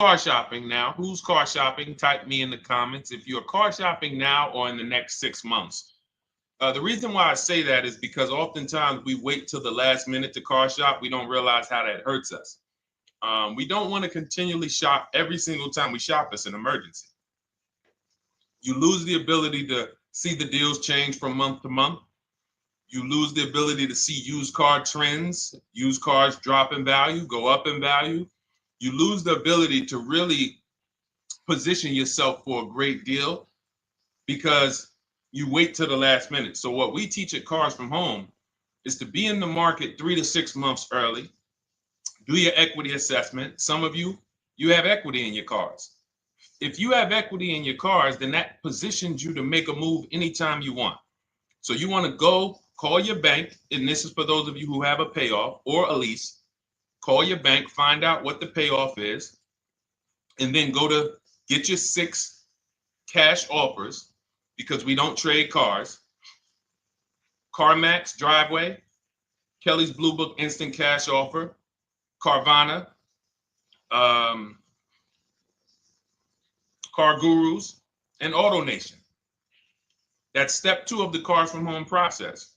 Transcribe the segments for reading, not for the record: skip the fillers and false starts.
car shopping now? Who's car shopping? Type me in the comments if you're car shopping now or in the next 6 months. The reason why I say that is because oftentimes we wait till the last minute to car shop. We don't realize how that hurts us. We don't want to continually shop every single time we shop. It's an emergency. You lose the ability to see the deals change from month to month. You lose the ability to see used car trends, used cars drop in value, go up in value. You lose the ability to really position yourself for a great deal because you wait till the last minute. So what we teach at Cars from Home is to be in the market 3 to 6 months early. Do your equity assessment. Some of you have equity in your cars. If you have equity in your cars, then that positions you to make a move anytime you want. So you want to go call your bank, and this is for those of you who have a payoff or a lease. Call your bank, find out what the payoff is, and then go to get your 6 cash offers, because we don't trade cars. CarMax, Driveway, Kelly's Blue Book Instant Cash Offer, Carvana, Car Gurus, and AutoNation. That's step 2 of the Cars from Home process.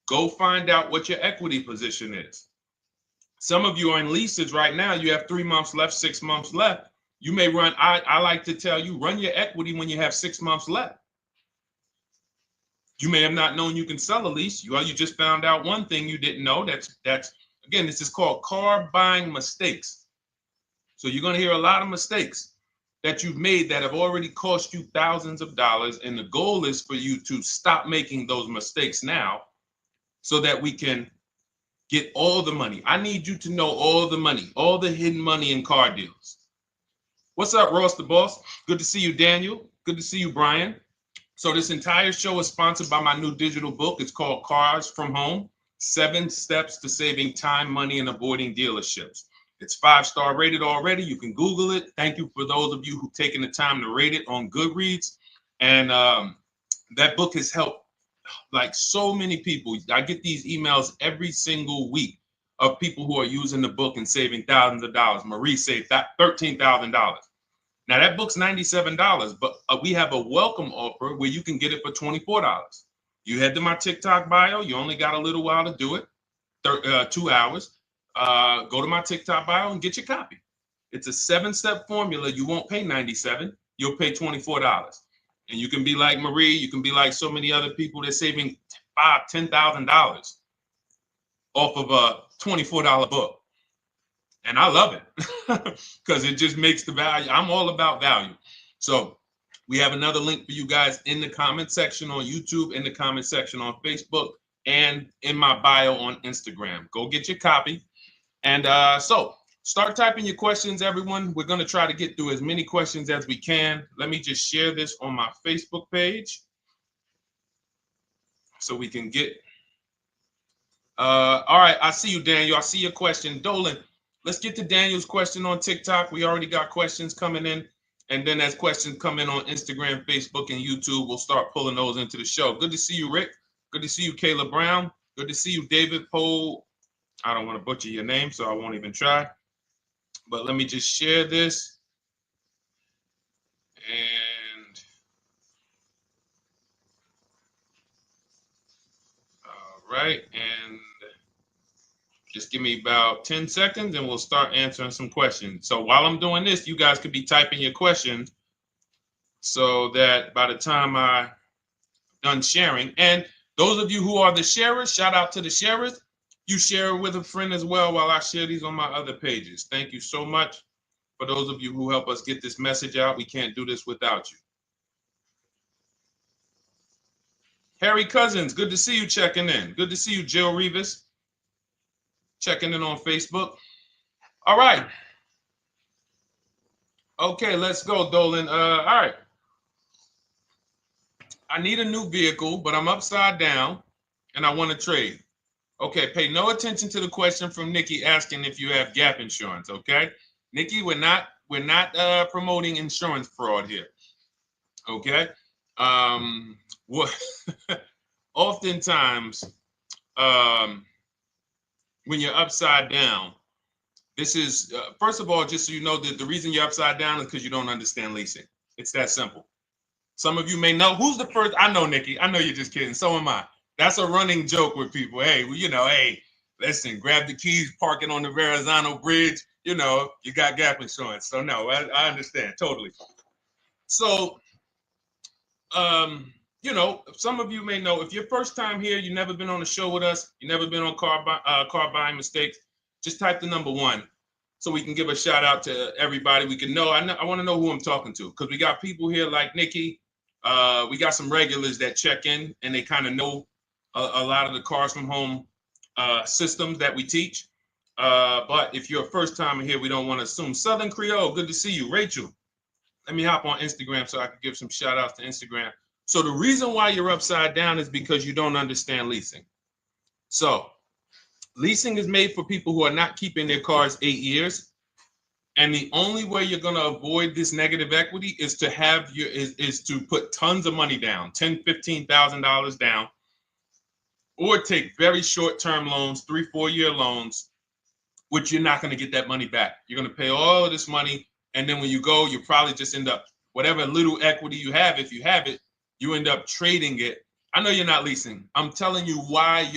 Go find out what your equity position is. Some of you are in leases right now. You have 3 months left, 6 months left. You may run, I like to tell you, run your equity when you have 6 months left. You may have not known you can sell a lease. You just found out one thing you didn't know. That's again, this is called car buying mistakes. So you're going to hear a lot of mistakes that you've made that have already cost you thousands of dollars. And the goal is for you to stop making those mistakes now so that we can get all the money. I need you to know all the money, all the hidden money in car deals. What's up, Ross the Boss? Good to see you, Daniel. Good to see you, Brian. So this entire show is sponsored by my new digital book. It's called Cars from Home, 7 Steps to Saving Time, Money, and Avoiding Dealerships. It's 5-star rated already. You can Google it. Thank you for those of you who've taken the time to rate it on Goodreads. And that book has helped like so many people. I get these emails every single week of people who are using the book and saving thousands of dollars. Marie saved $13,000. Now that book's $97, but we have a welcome offer where you can get it for $24. You head to my TikTok bio. You only got a little while to do it, 2 hours. Go to my TikTok bio and get your copy. It's a 7-step formula. You won't pay $97. You'll pay $24. And you can be like Marie. You can be like so many other people. They're saving $5,000, $10,000 off of a $24 book. And I love it because it just makes the value. I'm all about value. So we have another link for you guys in the comment section on YouTube, in the comment section on Facebook, and in my bio on Instagram. Go get your copy. And so start typing your questions, everyone. We're going to try to get through as many questions as we can. Let me just share this on my Facebook page so we can get. All right. I see you, Daniel. I see your question. Dolan, let's get to Daniel's question on TikTok. We already got questions coming in. And then as questions come in on Instagram, Facebook, and YouTube, we'll start pulling those into the show. Good to see you, Rick. Good to see you, Kayla Brown. Good to see you, David Poe. I don't want to butcher your name, so I won't even try. But let me just share this. And all right. And just give me about 10 seconds and we'll start answering some questions. So while I'm doing this, you guys could be typing your questions so that by the time I'm done sharing, and those of you who are the sharers, shout out to the sharers. You share it with a friend as well while I share these on my other pages. Thank you so much for those of you who help us get this message out. We can't do this without you. Harry Cousins, good to see you checking in. Good to see you, Jill Rivas, checking in on Facebook. All right. Okay, let's go, Dolan. All right. I need a new vehicle, but I'm upside down and I want to trade. Okay, pay no attention to the question from Nikki asking if you have gap insurance, okay? Nikki, we're not promoting insurance fraud here, okay? What oftentimes when you're upside down, This is, first of all, just so you know, that the reason you're upside down is because you don't understand leasing. It's that simple. Some of you may know who's the first. I know, Nikki. I know you're just kidding. So am I. That's a running joke with people. Hey, well, hey, listen, grab the keys, park it on the Verrazano Bridge. You got gap insurance. So no, I understand totally. So, some of you may know, if you're first time here, you've never been on a show with us, you've never been on car buying mistakes, just type the number 1 so we can give a shout out to everybody. We can know. I want to know who I'm talking to, because we got people here like Nikki. We got some regulars that check in and they kind of know a lot of the Cars from Home systems that we teach. But if you're a first timer here, we don't want to assume. Southern Creole, good to see you. Rachel, let me hop on Instagram so I can give some shout outs to Instagram. So the reason why you're upside down is because you don't understand leasing. So leasing is made for people who are not keeping their cars 8 years. And the only way you're going to avoid this negative equity is to is to put tons of money down, $10,000, $15,000 down, or take very short-term loans, 3-4 year loans, which you're not going to get that money back. You're going to pay all of this money, and then when you go, you probably just end up, whatever little equity you have, if you have it, you end up trading it. I know you're not leasing. I'm telling you why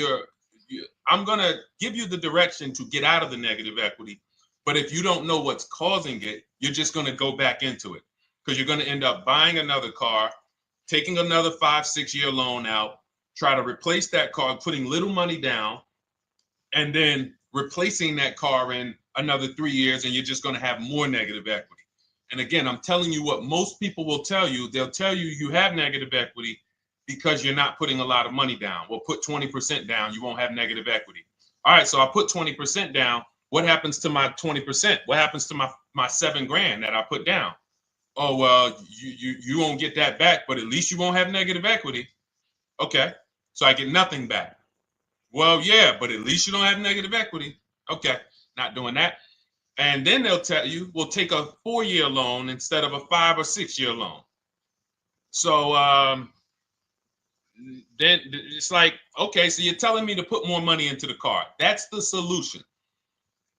I'm going to give you the direction to get out of the negative equity. But if you don't know what's causing it, you're just going to go back into it, because you're going to end up buying another car, taking another 5-6 year loan out, try to replace that car, putting little money down, and then replacing that car in another 3 years, and you're just going to have more negative equity. And again, I'm telling you what most people will tell you. They'll tell you you have negative equity because you're not putting a lot of money down. Well, put 20% down, you won't have negative equity. All right, so I put 20% down. What happens to my 20%? What happens to my $7,000 that I put down? Oh, well, you won't get that back, but at least you won't have negative equity. Okay, so I get nothing back. Well, yeah, but at least you don't have negative equity. Okay, not doing that. And then they'll tell you, we'll take a 4-year loan instead of a 5 or 6 year loan. So then it's like, okay, so you're telling me to put more money into the car. That's the solution.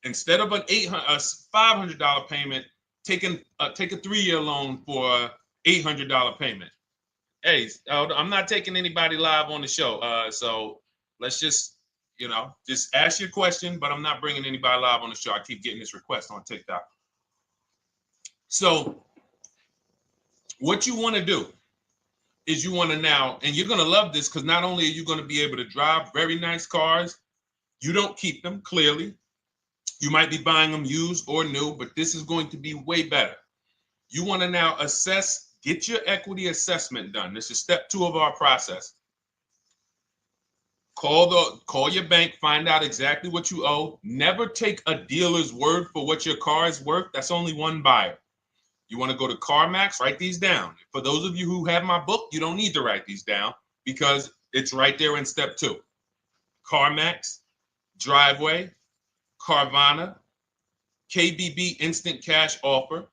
Instead of a $500 payment, take a 3-year loan for a $800 payment. Hey, I'm not taking anybody live on the show. So let's just ask your question, but I'm not bringing anybody live on the show. I keep getting this request on TikTok. So what you want to do is you want to now, and you're going to love this, because not only are you going to be able to drive very nice cars, you don't keep them, clearly. You might be buying them used or new, but this is going to be way better. You want to now get your equity assessment done. This is step 2 of our process. Call your bank, find out exactly what you owe. Never take a dealer's word for what your car is worth. That's only one buyer. You want to go to CarMax, write these down. For those of you who have my book, you don't need to write these down because it's right there in step 2. CarMax, Driveway, Carvana, KBB Instant Cash Offer,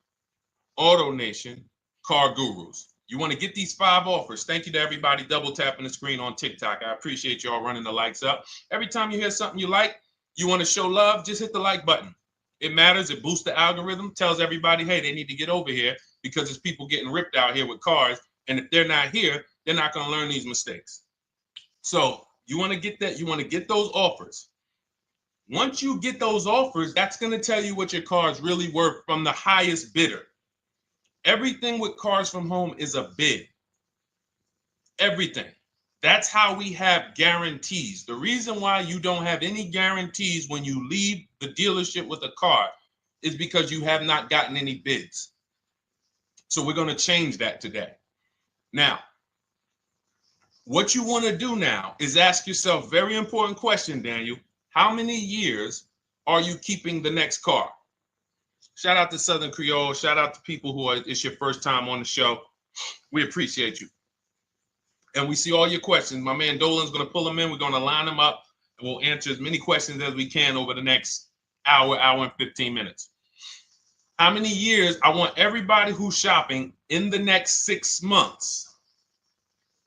AutoNation, Car Gurus. You want to get these 5 offers. Thank you to everybody double tapping the screen on TikTok. I appreciate y'all running the likes up. Every time you hear something you like, you want to show love, just hit the like button. It matters. It boosts the algorithm, tells everybody, hey, they need to get over here because there's people getting ripped out here with cars. And if they're not here, they're not going to learn these mistakes. So you want to get that. You want to get those offers. Once you get those offers, that's going to tell you what your car is really worth from the highest bidder. Everything with Cars from Home is a bid. Everything. That's how we have guarantees. The reason why you don't have any guarantees when you leave the dealership with a car is because you have not gotten any bids. So we're going to change that today. Now, what you want to do now is ask yourself, very important question, Daniel. How many years are you keeping the next car? Shout out to Southern Creole. Shout out to people who it's your first time on the show. We appreciate you. And we see all your questions. My man Dolan's going to pull them in. We're going to line them up, and we'll answer as many questions as we can over the next hour and 15 minutes. How many years? I want everybody who's shopping in the next 6 months.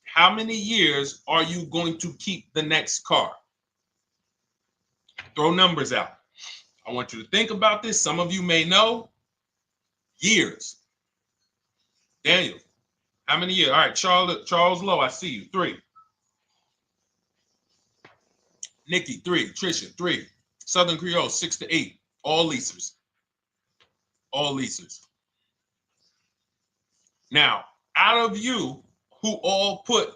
How many years are you going to keep the next car? Throw numbers out. I want you to think about this. Some of you may know. Years. Daniel, how many years? All right, Charles Lowe, I see you. 3. Nikki, 3. Trisha, 3. Southern Creole, 6 to 8. All leasers. All leasers. Now, out of you who all put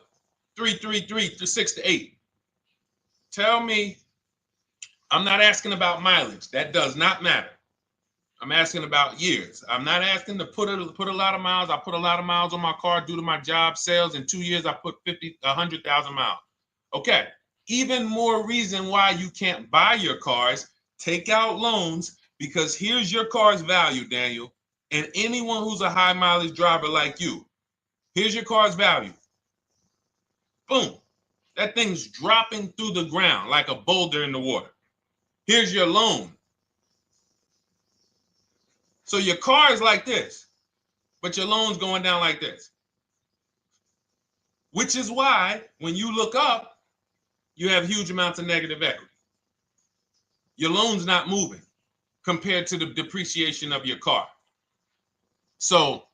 3 to 6 to 8, tell me, I'm not asking about mileage. That does not matter. I'm asking about years. I'm not asking to put a lot of miles. I put a lot of miles on my car due to my job sales. In 2 years, I put 100,000 miles. Okay. Even more reason why you can't buy your cars. Take out loans, because here's your car's value, Daniel. And anyone who's a high mileage driver like you, here's your car's value. Boom. That thing's dropping through the ground like a boulder in the water. Here's your loan. So your car is like this, but your loan's going down like this. Which is why when you look up, you have huge amounts of negative equity. Your loan's not moving compared to the depreciation of your car. So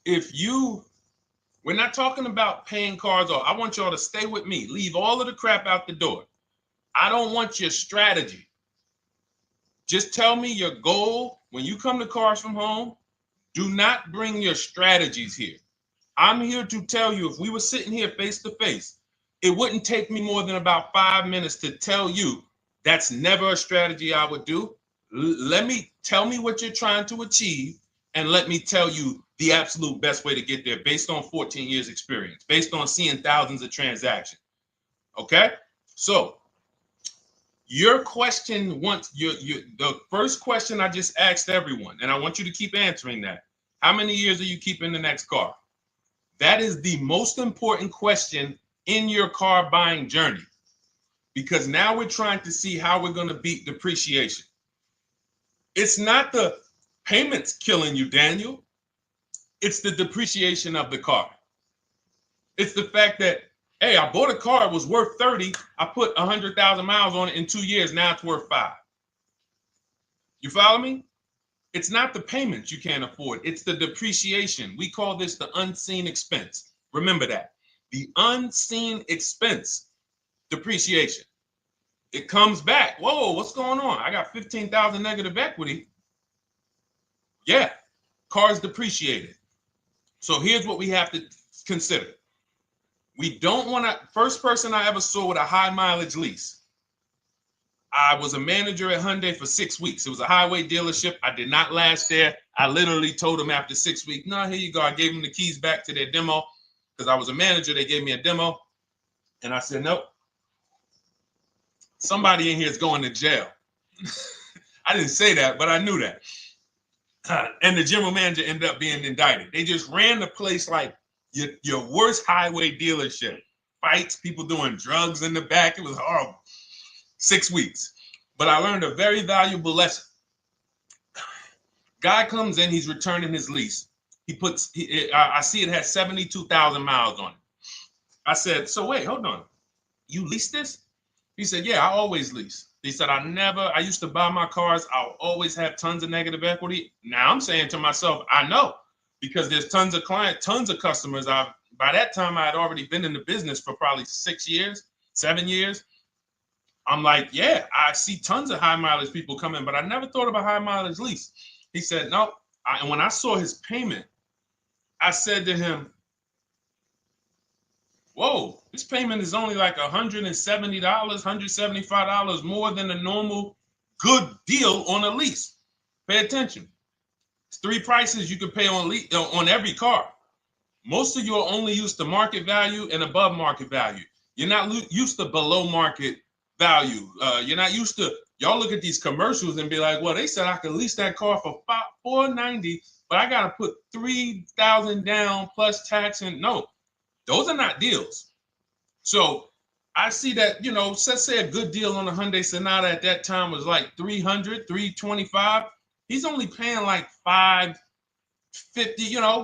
we're not talking about paying cars off. I want y'all to stay with me. Leave all of the crap out the door. I don't want your strategy. Just tell me your goal. When you come to Cars from Home, do not bring your strategies here. I'm here to tell you, if we were sitting here face to face, it wouldn't take me more than about 5 minutes to tell you that's never a strategy I would do. Tell me what you're trying to achieve, and let me tell you the absolute best way to get there based on 14 years experience, based on seeing thousands of transactions. Okay? So your question, the first question I just asked everyone, and I want you to keep answering that. How many years are you keeping the next car? That is the most important question in your car buying journey, because now we're trying to see how we're going to beat depreciation. It's not the payments killing you, Daniel. It's the depreciation of the car. It's the fact that, hey, I bought a car, it was worth 30. I put 100,000 miles on it in 2 years. Now it's worth 5. You follow me? It's not the payments you can't afford. It's the depreciation. We call this the unseen expense. Remember that. The unseen expense, depreciation. It comes back. Whoa, what's going on? I got 15,000 negative equity. Yeah, car's depreciated. So here's what we have to consider. We don't want to, first person I ever saw with a high mileage lease. I was a manager at Hyundai for 6 weeks. It was a highway dealership. I did not last there. I literally told them after 6 weeks, no, here you go. I gave them the keys back to their demo because I was a manager. They gave me a demo. And I said, nope. Somebody in here is going to jail. I didn't say that, but I knew that. And the general manager ended up being indicted. They just ran the place like your worst highway dealership. Fights, people doing drugs in the back. It was horrible. 6 weeks. But I learned a very valuable lesson. Guy comes in, he's returning his lease. I see it has 72,000 miles on it. I said, so wait, hold on. You leased this? He said, yeah, I always lease. He said, I used to buy my cars. I'll always have tons of negative equity. Now I'm saying to myself, I know, because there's tons of clients, tons of customers. By that time, I had already been in the business for probably 6 years, 7 years. I'm like, yeah, I see tons of high mileage people come in, but I never thought of a high mileage lease. He said, no. And when I saw his payment, I said to him, whoa, this payment is only like $170, $175 more than a normal good deal on a lease. Pay attention. It's 3 prices you can pay on every car. Most of you are only used to market value and above market value. You're not used to below market value. You're not used to, y'all look at these commercials and be like, well, they said I could lease that car for $490, but I got to put $3,000 down plus tax. And no, those are not deals. So I see that, let's say a good deal on a Hyundai Sonata at that time was like $300, $325. He's only paying like $550,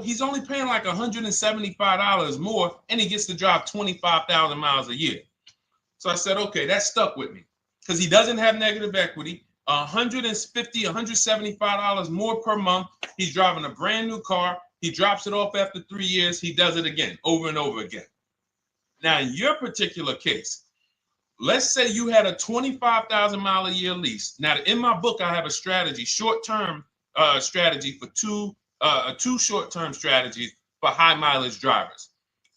he's only paying like $175 more, and he gets to drive 25,000 miles a year. So I said, okay, that stuck with me because he doesn't have negative equity. $150, $175 more per month. He's driving a brand new car. He drops it off after 3 years. He does it again, over and over again. Now, in your particular case, let's say you had a 25,000 mile a year lease. Now, in my book, I have a strategy, short-term strategy for two short-term strategies for high mileage drivers.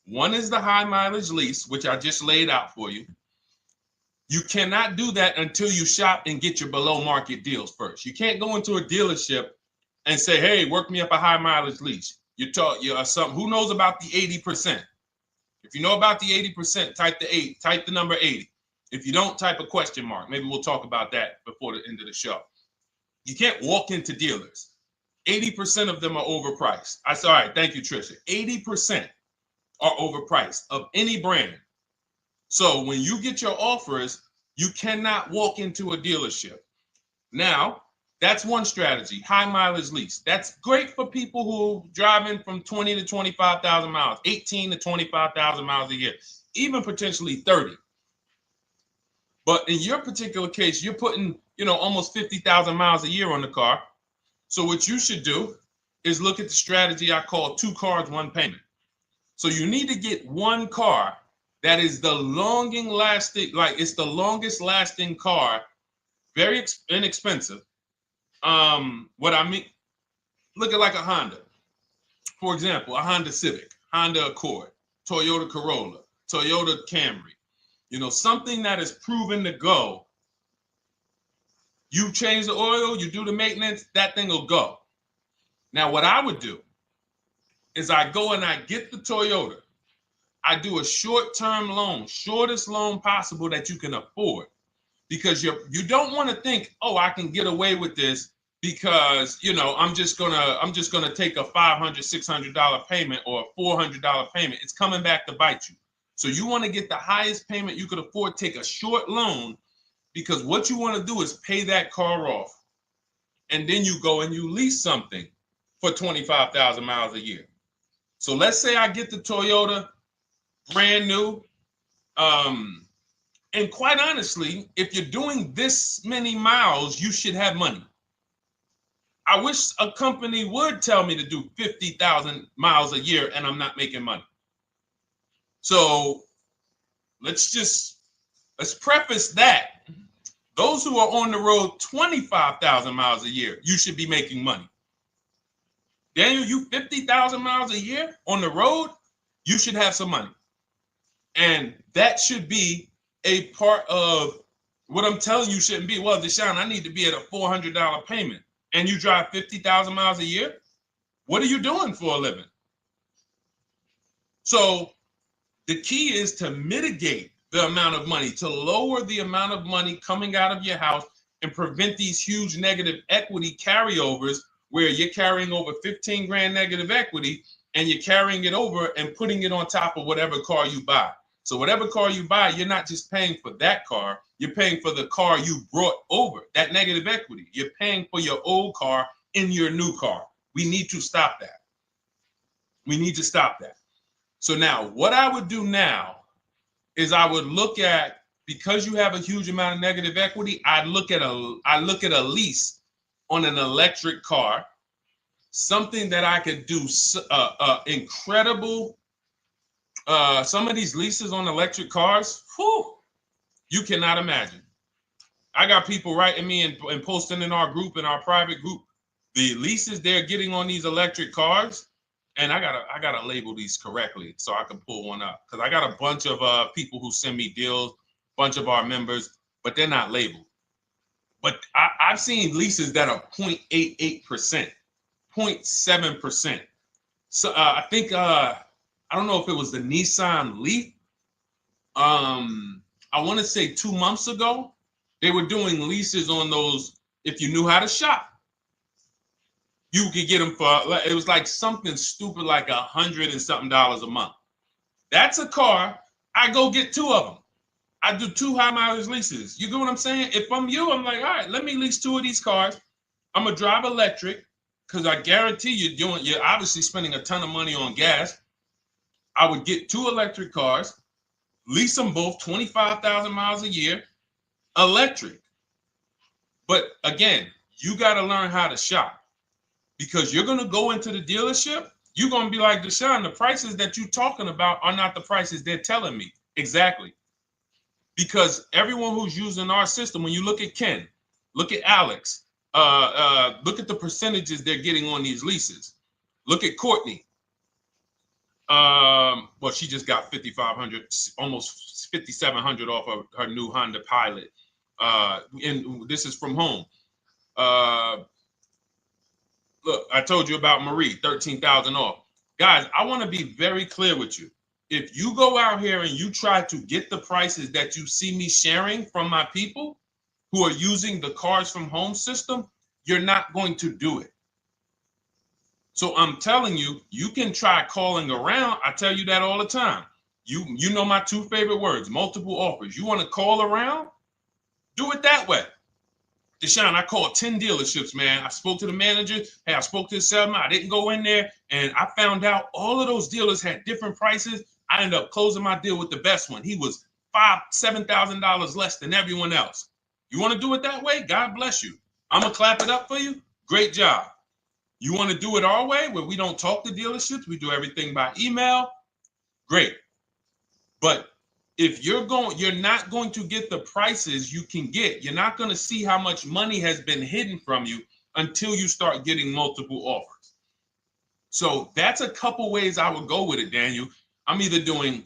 One is the high mileage lease, which I just laid out for you. You cannot do that until you shop and get your below market deals first. You can't go into a dealership and say, hey, work me up a high mileage lease. Who knows about the 80%? If you know about the 80%, type the number 80. If you don't, type a question mark. Maybe we'll talk about that before the end of the show. You can't walk into dealers. 80% of them are overpriced. I said, all right, thank you, Trisha. 80% are overpriced of any brand. So when you get your offers, you cannot walk into a dealership. Now, that's one strategy, high mileage lease. That's great for people who are driving from 20 to 25,000 miles, 18 to 25,000 miles a year, even potentially 30. But in your particular case, you're putting, almost 50,000 miles a year on the car. So what you should do is look at the strategy I call 2 cars, 1 payment. So you need to get one car that is the longest lasting car, very inexpensive. What I mean, look at like a Honda. For example, a Honda Civic, Honda Accord, Toyota Corolla, Toyota Camry. Something that is proven to go. You change the oil, you do the maintenance, that thing will go. Now, what I would do is I go and I get the Toyota. I do a short-term loan, shortest loan possible that you can afford, because you don't want to think, oh, I can get away with this because I'm just gonna take a $500, $600 payment or a $400 payment. It's coming back to bite you. So you want to get the highest payment you could afford, take a short loan, because what you want to do is pay that car off, and then you go and you lease something for 25,000 miles a year. So let's say I get the Toyota brand new. And quite honestly, if you're doing this many miles, you should have money. I wish a company would tell me to do 50,000 miles a year and I'm not making money. So let's preface that. Those who are on the road 25,000 miles a year, you should be making money. Daniel, you 50,000 miles a year on the road, you should have some money. And that should be a part of what I'm telling you shouldn't be. Well, Deshone, I need to be at a $400 payment. And you drive 50,000 miles a year? What are you doing for a living? So the key is to mitigate the amount of money, to lower the amount of money coming out of your house and prevent these huge negative equity carryovers where you're carrying over 15 grand negative equity and you're carrying it over and putting it on top of whatever car you buy. So whatever car you buy, you're not just paying for that car, you're paying for the car you brought over, that negative equity. You're paying for your old car in your new car. We need to stop that. We need to stop that. So now what I would do now is I would look at, because you have a huge amount of negative equity, I look at a lease on an electric car, something that I could do incredible. Some of these leases on electric cars, you cannot imagine. I got people writing me and posting in our group, in our private group, the leases they're getting on these electric cars. And I gotta label these correctly so I can pull one up, because I got a bunch of people who send me deals, bunch of our members, but they're not labeled. But I've seen leases that are 0.88%, 0.7%. So I think I don't know if it was the Nissan Leaf. I want to say 2 months ago, they were doing leases on those. If you knew how to shop, you could get them for, it was like something stupid like $100 and something a month. That's a car. I go get 2 of them. I do 2 high mileage leases. You get what I'm saying? If I'm you, I'm like, all right, let me lease 2 of these cars. I'm gonna drive electric, because I guarantee you're obviously spending a ton of money on gas. I would get 2 electric cars, lease them both 25,000 miles a year, electric. But again, you got to learn how to shop, because you're going to go into the dealership. You're going to be like, Deshone, the prices that you're talking about are not the prices they're telling me. Exactly. Because everyone who's using our system, when you look at Ken, look at Alex, look at the percentages they're getting on these leases. Look at Courtney. Well, she just got 5,500, almost 5,700 off of her new Honda Pilot. And this is from home. Look, I told you about Marie, 13,000 off. Guys, I want to be very clear with you. If you go out here and you try to get the prices that you see me sharing from my people who are using the Cars from Home system, you're not going to do it. So I'm telling you, you can try calling around. I tell you that all the time. You know my two favorite words, multiple offers. You want to call around? Do it that way. Deshone, I called 10 dealerships, man. I spoke to the manager. Hey, I spoke to the salesman. I didn't go in there, and I found out all of those dealers had different prices. I ended up closing my deal with the best one. He was $7,000 less than everyone else. You want to do it that way? God bless you. I'm going to clap it up for you. Great job. You want to do it our way, where we don't talk to dealerships? We do everything by email? Great. But if you're not going to get the prices you can get. You're not going to see how much money has been hidden from you until you start getting multiple offers. So that's a couple ways I would go with it, Daniel. I'm either doing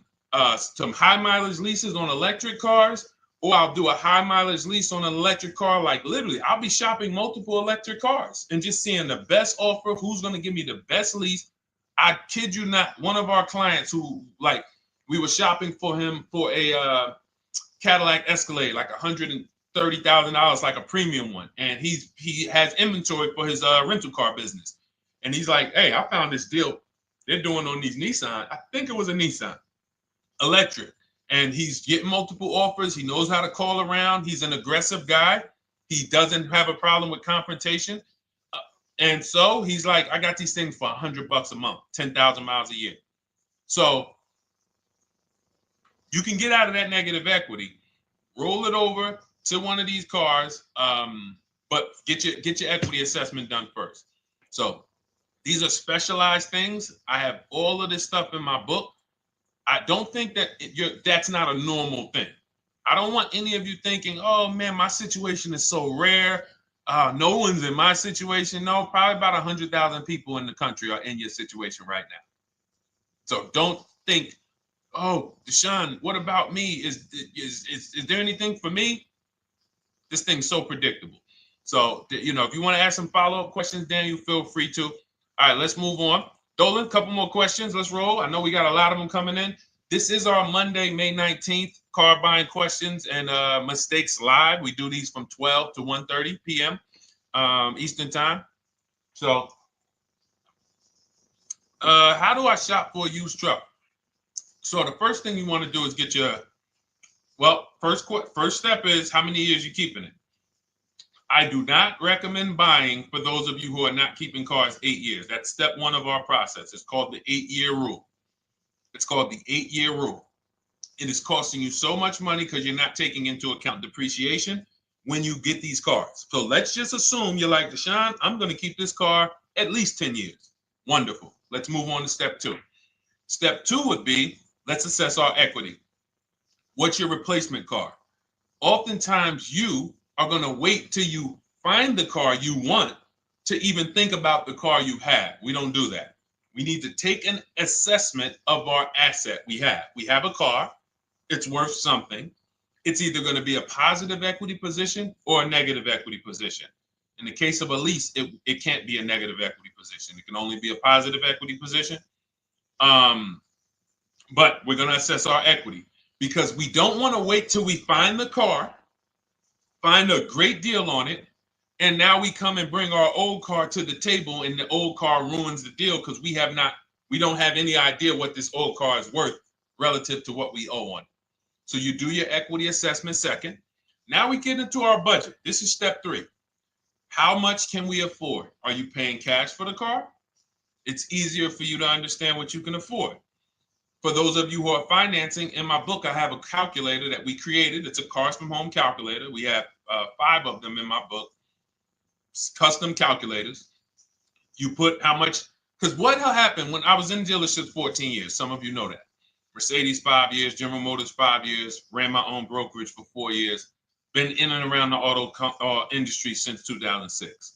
some high mileage leases on electric cars, or I'll do a high mileage lease on an electric car. Like literally, I'll be shopping multiple electric cars and just seeing the best offer, who's going to give me the best lease. I kid you not, one of our clients who we were shopping for him for a Cadillac Escalade, like $130,000, like a premium one. And he has inventory for his rental car business. And he's like, hey, I found this deal they're doing on these Nissan. I think it was a Nissan electric. And he's getting multiple offers. He knows how to call around. He's an aggressive guy. He doesn't have a problem with confrontation. And so he's like, I got these things for $100 a month, 10,000 miles a year. So you can get out of that negative equity, roll it over to one of these cars, but get your equity assessment done first. So these are specialized things. I have all of this stuff in my book. I don't think that that's not a normal thing. I don't want any of you thinking, oh man, my situation is so rare. No one's in my situation. No, probably about 100,000 people in the country are in your situation right now. So don't think, oh, Deshone, what about me? Is there anything for me? This thing's so predictable. So, if you want to ask some follow-up questions, Daniel, feel free to. All right, let's move on. Dolan, a couple more questions. Let's roll. I know we got a lot of them coming in. This is our Monday, May 19th, car buying questions and mistakes live. We do these from 12 to 1:30 p.m. Eastern time. So how do I shop for a used truck? So the first thing you want to do is get your, first step is how many years you keeping it. I do not recommend buying for those of you who are not keeping cars 8 years. That's step one of our process. It's called the 8-year rule. It's called the 8-year rule. It is costing you so much money because you're not taking into account depreciation when you get these cars. So let's just assume you're like, Deshone, I'm going to keep this car at least 10 years. Wonderful. Let's move on to step two. Step two would be, let's assess our equity. What's your replacement car? Oftentimes you are going to wait till you find the car you want to even think about the car you have. We don't do that. We need to take an assessment of our asset we have. We have a car. It's worth something. It's either going to be a positive equity position or a negative equity position. In the case of a lease, it can't be a negative equity position. It can only be a positive equity position. But we're going to assess our equity because we don't want to wait till we find the car, find a great deal on it, and now we come and bring our old car to the table and the old car ruins the deal because we don't have any idea what this old car is worth relative to what we owe on it. So you do your equity assessment second. Now we get into our budget. This is step three. How much can we afford? Are you paying cash for the car? It's easier for you to understand what you can afford. For those of you who are financing, in my book, I have a calculator that we created. It's a Cars from Home calculator. We have 5 of them in my book, custom calculators. You put how much, because what happened when I was in dealerships 14 years, some of you know that. Mercedes 5 years, General Motors 5 years, ran my own brokerage for 4 years, been in and around the auto industry since 2006.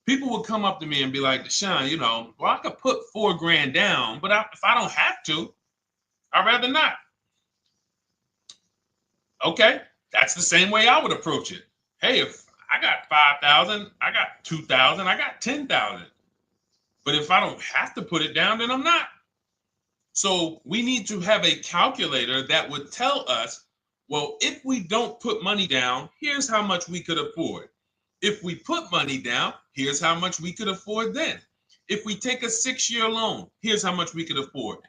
People would come up to me and be like, Deshone, well, I could put $4,000 down, but if I don't have to, I'd rather not. Okay, that's the same way I would approach it. Hey, if I got 5,000, I got 2,000, I got 10,000. But if I don't have to put it down, then I'm not. So we need to have a calculator that would tell us, well, if we don't put money down, here's how much we could afford. If we put money down, here's how much we could afford then. If we take a 6-year loan, here's how much we could afford.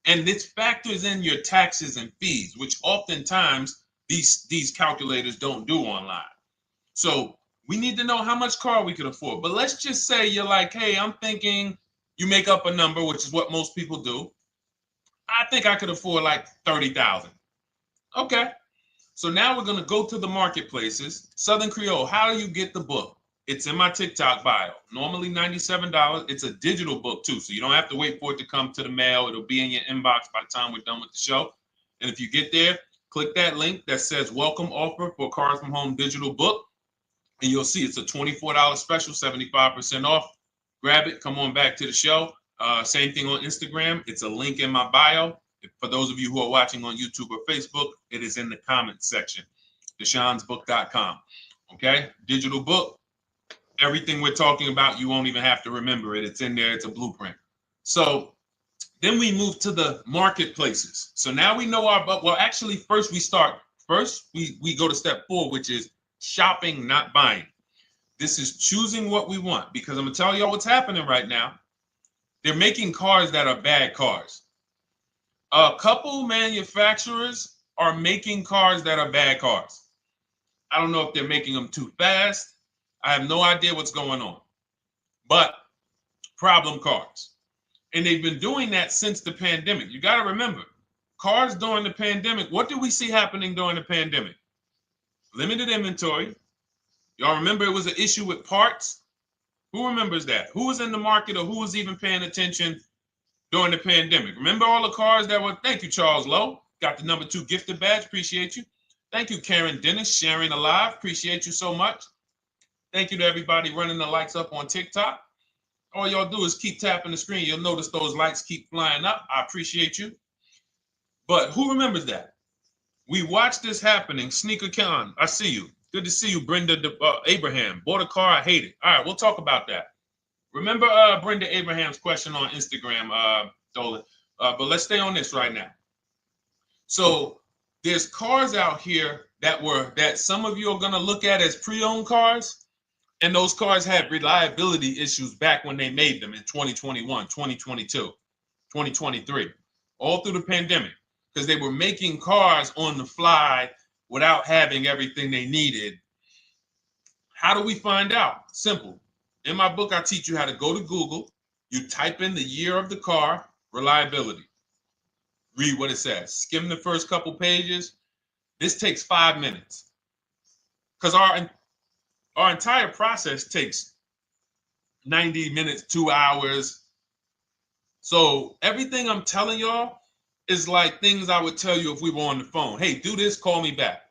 And this factors in your taxes and fees, which oftentimes these calculators don't do online. So we need to know how much car we could afford. But let's just say you're like, hey, I'm thinking, you make up a number, which is what most people do. I think I could afford like 30,000. Okay. So now we're going to go to the marketplaces. Southern Creole, how do you get the book? It's in my TikTok bio. Normally $97. It's a digital book too, so you don't have to wait for it to come to the mail. It'll be in your inbox by the time we're done with the show. And if you get there, click that link that says welcome offer for Cars from Home digital book. And you'll see it's a $24 special, 75% off. Grab it. Come on back to the show. Same thing on Instagram. It's a link in my bio. For those of you who are watching on YouTube or Facebook, it is in the comments section. DeshonesBook.com. Okay? Digital book. Everything we're talking about, you won't even have to remember it. It's in there. It's a blueprint. So then we move to the marketplaces. So now we know well, actually, first we go to step 4, which is shopping, not buying. This is choosing what we want, because I'm going to tell y'all what's happening right now. They're making cars that are bad cars. A couple manufacturers are making cars that are bad cars. I don't know if they're making them too fast. I have no idea what's going on. But problem cars. And they've been doing that since the pandemic. You got to remember, cars during the pandemic, what did we see happening during the pandemic? Limited inventory. Y'all remember it was an issue with parts? Who remembers that? Who was in the market or who was even paying attention during the pandemic? Remember all the cars that were, thank you, Charles Lowe. Got the number 2 gifted badge. Appreciate you. Thank you, Karen Dennis, sharing alive. Appreciate you so much. Thank you to everybody running the likes up on TikTok. All y'all do is keep tapping the screen. You'll notice those likes keep flying up. I appreciate you. But who remembers that? We watched this happening. Sneaker Con, I see you. Good to see you, Brenda Abraham. Bought a car, I hate it. All right, we'll talk about that. Remember Brenda Abraham's question on Instagram, Dolan. But let's stay on this right now. So there's cars out here that some of you are going to look at as pre-owned cars. And those cars had reliability issues back when they made them in 2021, 2022, 2023, all through the pandemic, because they were making cars on the fly without having everything they needed. How do we find out? Simple. In my book, I teach you how to go to Google. You type in the year of the car, reliability. Read what it says. Skim the first couple pages. This takes 5 minutes. Because our entire process takes 90 minutes, 2 hours. So everything I'm telling y'all is like things I would tell you if we were on the phone. Hey, do this, call me back.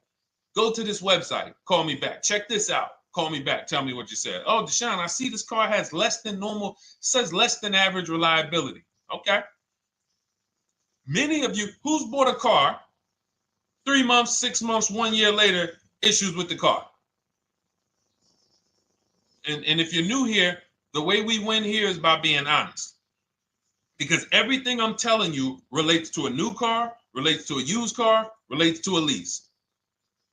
Go to this website, call me back. Check this out, call me back. Tell me what you said. Oh, Deshone, I see this car has less than normal, says less than average reliability. Okay. Many of you, who's bought a car 3 months, 6 months, 1 year later, issues with the car? And if you're new here, the way we win here is by being honest. Because everything I'm telling you relates to a new car, relates to a used car, relates to a lease.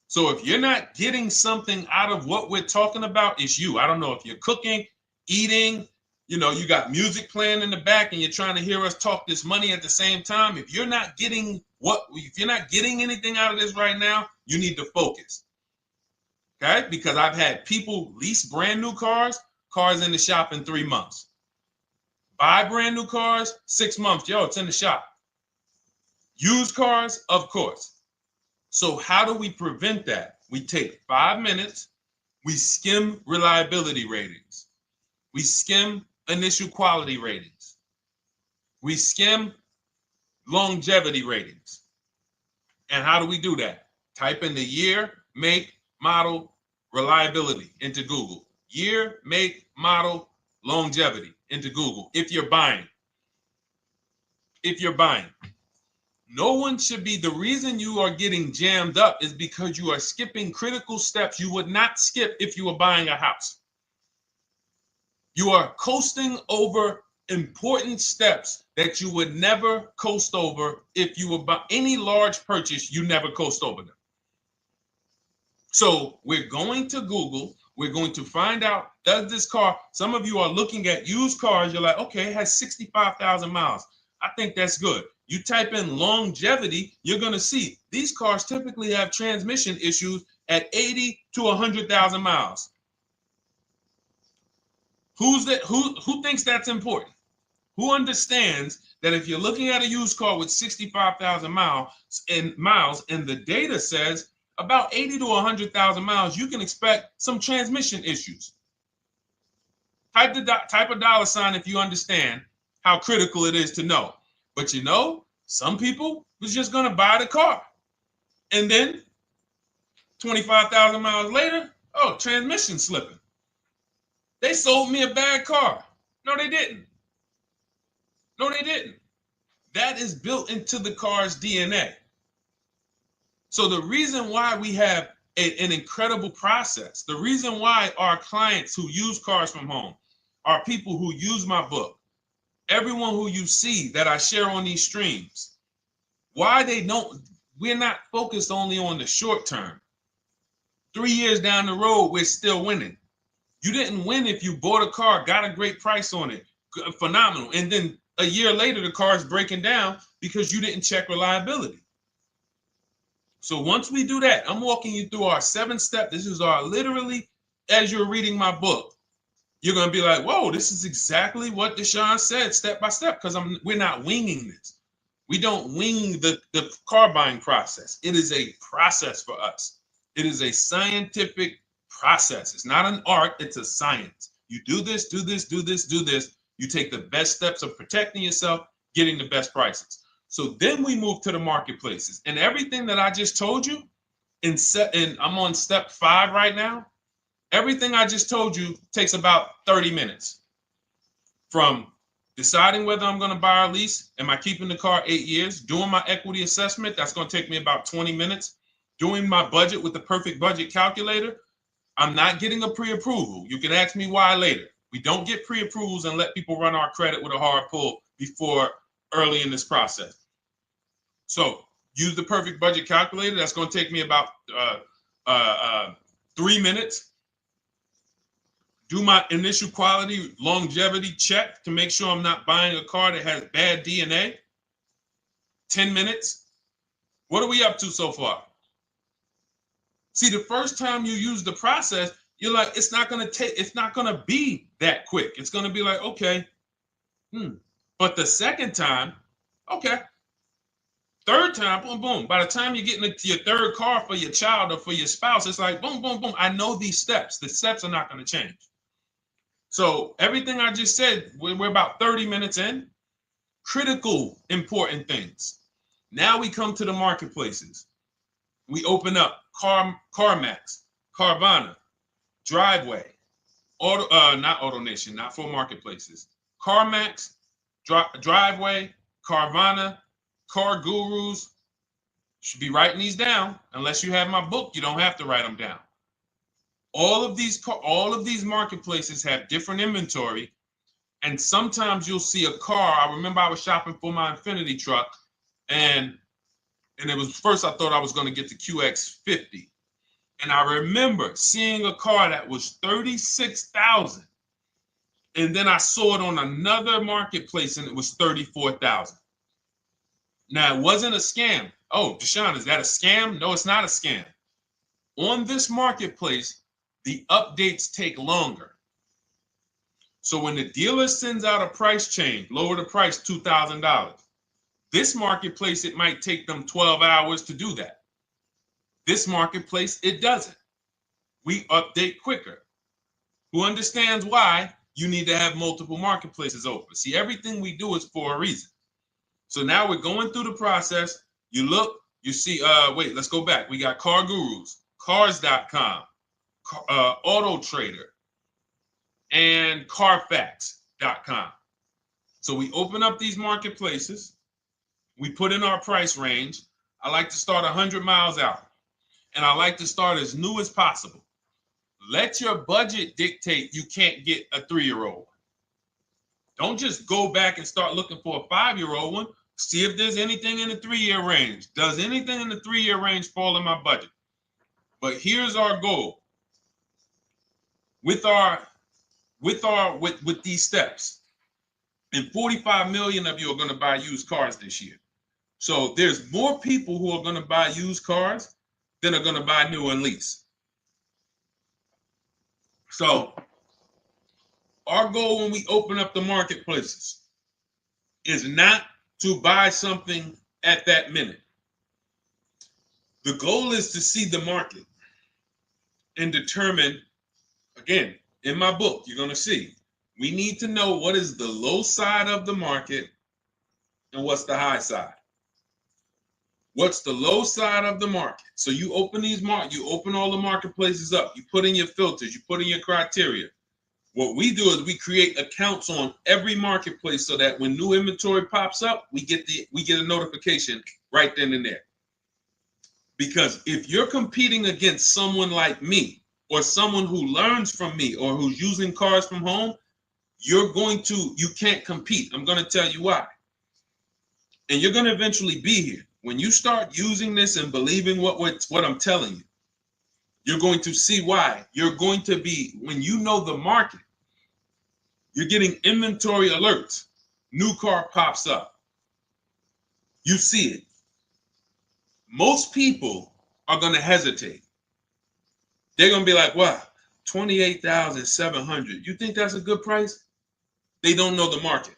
So if you're not getting something out of what we're talking about, it's you. I don't know if you're cooking, eating, you got music playing in the back and you're trying to hear us talk this money at the same time. If you're not getting anything out of this right now, you need to focus. Okay? Because I've had people lease brand new cars in the shop in 3 months. Buy brand new cars, 6 months. Yo, it's in the shop. Used cars, of course. So how do we prevent that? We take 5 minutes We skim reliability ratings. We skim initial quality ratings. We skim longevity ratings. And how do we do that? Type in the year, make, model, reliability into Google. Year, make, model, longevity into Google. If you're buying. No one should be, the reason you are getting jammed up is because you are skipping critical steps you would not skip if you were buying a house. You are coasting over important steps that you would never coast over if you were buying any large purchase. You never coast over them. So we're going to Google. We're going to find out, does this car, some of you are looking at used cars. You're like, okay, it has 65,000 miles. I think that's good. You type in longevity, you're going to see these cars typically have transmission issues at 80 to 100,000 miles. Who thinks that's important? Who understands that if you're looking at a used car with 65,000 miles and the data says about 80 to 100,000 miles, you can expect some transmission issues. Type a dollar sign if you understand how critical it is to know. But you know, some people was just going to buy the car. And then 25,000 miles later, oh, transmission slipping. They sold me a bad car. No, they didn't. That is built into the car's DNA. So the reason why we have an incredible process, the reason why our clients who use cars from home, are people who use my book, everyone who you see that I share on these streams, we're not focused only on the short term. 3 years down the road, we're still winning. You didn't win if you bought a car, got a great price on it, phenomenal. And then a year later, the car is breaking down because you didn't check reliability. So once we do that, I'm walking you through our 7-step. This is our literally, as you're reading my book, you're going to be like, whoa, this is exactly what Deshone said, step by step, because we're not winging this. We don't wing the car buying process. It is a process for us. It is a scientific process. It's not an art, it's a science. You do this, do this, do this, do this. You take the best steps of protecting yourself, getting the best prices. So then we move to the marketplaces. And everything that I just told you, and I'm on step 5 right now, everything I just told you takes about 30 minutes. From deciding whether I'm going to buy or lease, am I keeping the car 8 years, doing my equity assessment, that's going to take me about 20 minutes, doing my budget with the perfect budget calculator. I'm not getting a pre-approval. You can ask me why later. We don't get pre-approvals and let people run our credit with a hard pull before early in this process. So use the perfect budget calculator. That's going to take me about 3 minutes. Do my initial quality longevity check to make sure I'm not buying a car that has bad DNA. 10 minutes. What are we up to so far? See, the first time you use the process, you're like, it's not going to be that quick. It's going to be like, okay. But the second time, okay. Third time, boom, boom. By the time you're getting into your third car for your child or for your spouse, it's like, boom, boom, boom. I know these steps. The steps are not going to change. So everything I just said, we're about 30 minutes in. Critical, important things. Now we come to the marketplaces. We open up CarMax, Carvana, Driveway, not AutoNation, not for marketplaces. CarMax, Driveway, Carvana, Car Gurus. Should be writing these down. Unless you have my book, you don't have to write them down. All of these marketplaces have different inventory, and sometimes you'll see a car. I remember I was shopping for my Infinity truck, and it was first I thought I was going to get the QX50, and I remember seeing a car that was $36,000, and then I saw it on another marketplace, and it was $34,000. Now it wasn't a scam. Oh, Deshone, is that a scam? No, it's not a scam. On this marketplace, the updates take longer. So when the dealer sends out a price change, lower the price $2,000. This marketplace, it might take them 12 hours to do that. This marketplace, it doesn't. we update quicker. Who understands why you need to have multiple marketplaces open? See, everything we do is for a reason. So now we're going through the process. You look, you see, wait, let's go back. We got Car Gurus, Cars.com, Auto Trader, and Carfax.com. So we open up these marketplaces. We put in our price range. I like to start 100 miles out, and I like to start as new as possible. Let your budget dictate you can't get a 3-year-old. Don't just go back and start looking for a 5-year-old one. See if there's anything in the 3-year range. Does anything in the 3-year range fall in my budget? But here's our goal. With these steps, and 45 million of you are going to buy used cars this year. So there's more people who are going to buy used cars than are going to buy new and lease. So our goal when we open up the marketplaces is not to buy something at that minute. The goal is to see the market and determine, again, in my book, you're going to see, we need to know what is the low side of the market and what's the high side. What's the low side of the market? So you open you open all the marketplaces up. You put in your filters. You put in your criteria. What we do is we create accounts on every marketplace so that when new inventory pops up, we get a notification right then and there. Because if you're competing against someone like me or someone who learns from me or who's using cars from home, you can't compete. I'm going to tell you why. And you're going to eventually be here. When you start using this and believing what I'm telling you, you're going to see why. You're going to be, when you know the market, you're getting inventory alerts. New car pops up. You see it. Most people are going to hesitate. They're going to be like, wow, $28,700. You think that's a good price? They don't know the market.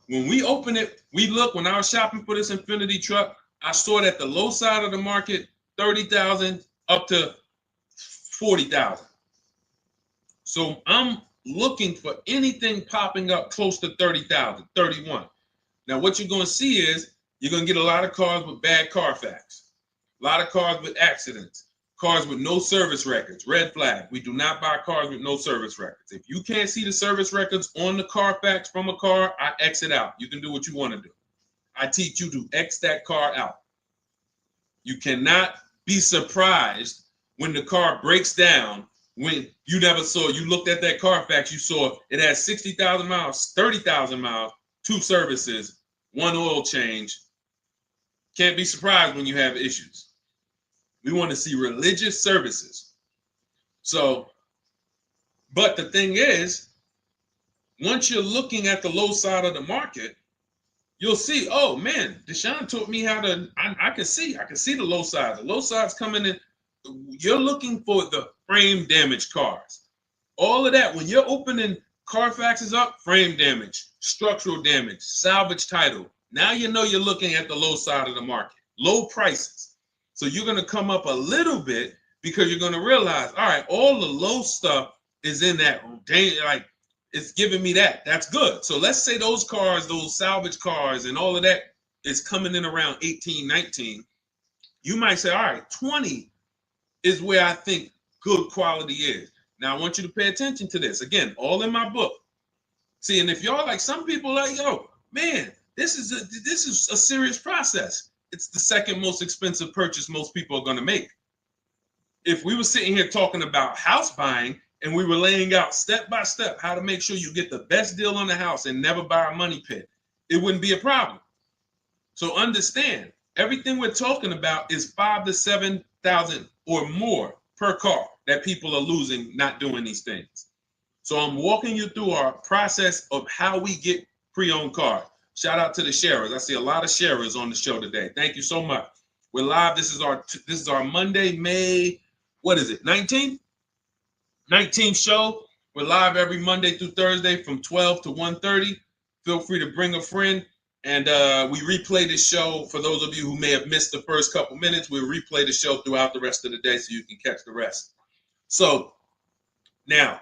When we open it, we look, when I was shopping for this Infiniti truck, I saw it at the low side of the market, $30,000 up to $40,000. So I'm looking for anything popping up close to $30,000, $31,000. Now what you're going to see is you're going to get a lot of cars with bad Carfax, a lot of cars with accidents, cars with no service records, red flag. We do not buy cars with no service records. If you can't see the service records on the Carfax from a car, I exit out. You can do what you want to do. I teach you to X that car out. You cannot be surprised when the car breaks down when you looked at that Carfax, you saw it has 60,000 miles, 30,000 miles, 2 services, 1 oil change. Can't be surprised when you have issues. We want to see religious services. So, but the thing is, once you're looking at the low side of the market, you'll see, oh man, Deshone taught me how to, I can see the low side. The low side's coming in. You're looking for the frame damage cars. All of that, when you're opening Carfaxes up, frame damage, structural damage, salvage title. Now you know you're looking at the low side of the market, low prices. So you're going to come up a little bit because you're going to realize, all right, all the low stuff is in that, like, it's giving me that. That's good. So let's say those cars, those salvage cars and all of that is coming in around 18, 19. You might say, all right, 20 is where I think good quality is. Now I want you to pay attention to this. Again, all in my book. See, and if y'all like, some people like, yo, man, this is a serious process. It's the second most expensive purchase most people are going to make. If we were sitting here talking about house buying and we were laying out step by step how to make sure you get the best deal on the house and never buy a money pit, it wouldn't be a problem. So understand, everything we're talking about is $5,000 to $7,000 or more per car that people are losing not doing these things. So I'm walking you through our process of how we get pre-owned cars. Shout out to the sharers. I see a lot of sharers on the show today. Thank you so much. We're live. This is our Monday, May, what is it, 19th? 19th show. We're live every Monday through Thursday from 12 to 1:30. Feel free to bring a friend. And we replay the show. For those of you who may have missed the first couple minutes, we'll replay the show throughout the rest of the day so you can catch the rest. So now,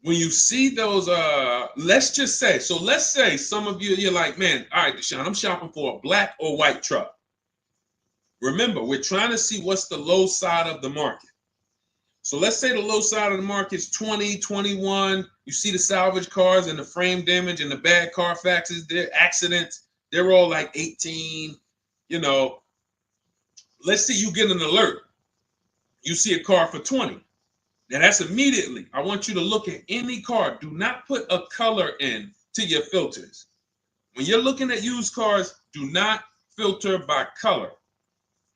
when you see those, let's just say, so let's say some of you, you're like, man, all right, Deshone, I'm shopping for a black or white truck. Remember, we're trying to see what's the low side of the market. So let's say the low side of the market is 20, 21. You see the salvage cars and the frame damage and the bad Carfaxes, their accidents, they're all like 18. You know, let's say you get an alert. You see a car for 20. Now that's immediately. I want you to look at any car. Do not put a color in to your filters. When you're looking at used cars, do not filter by color.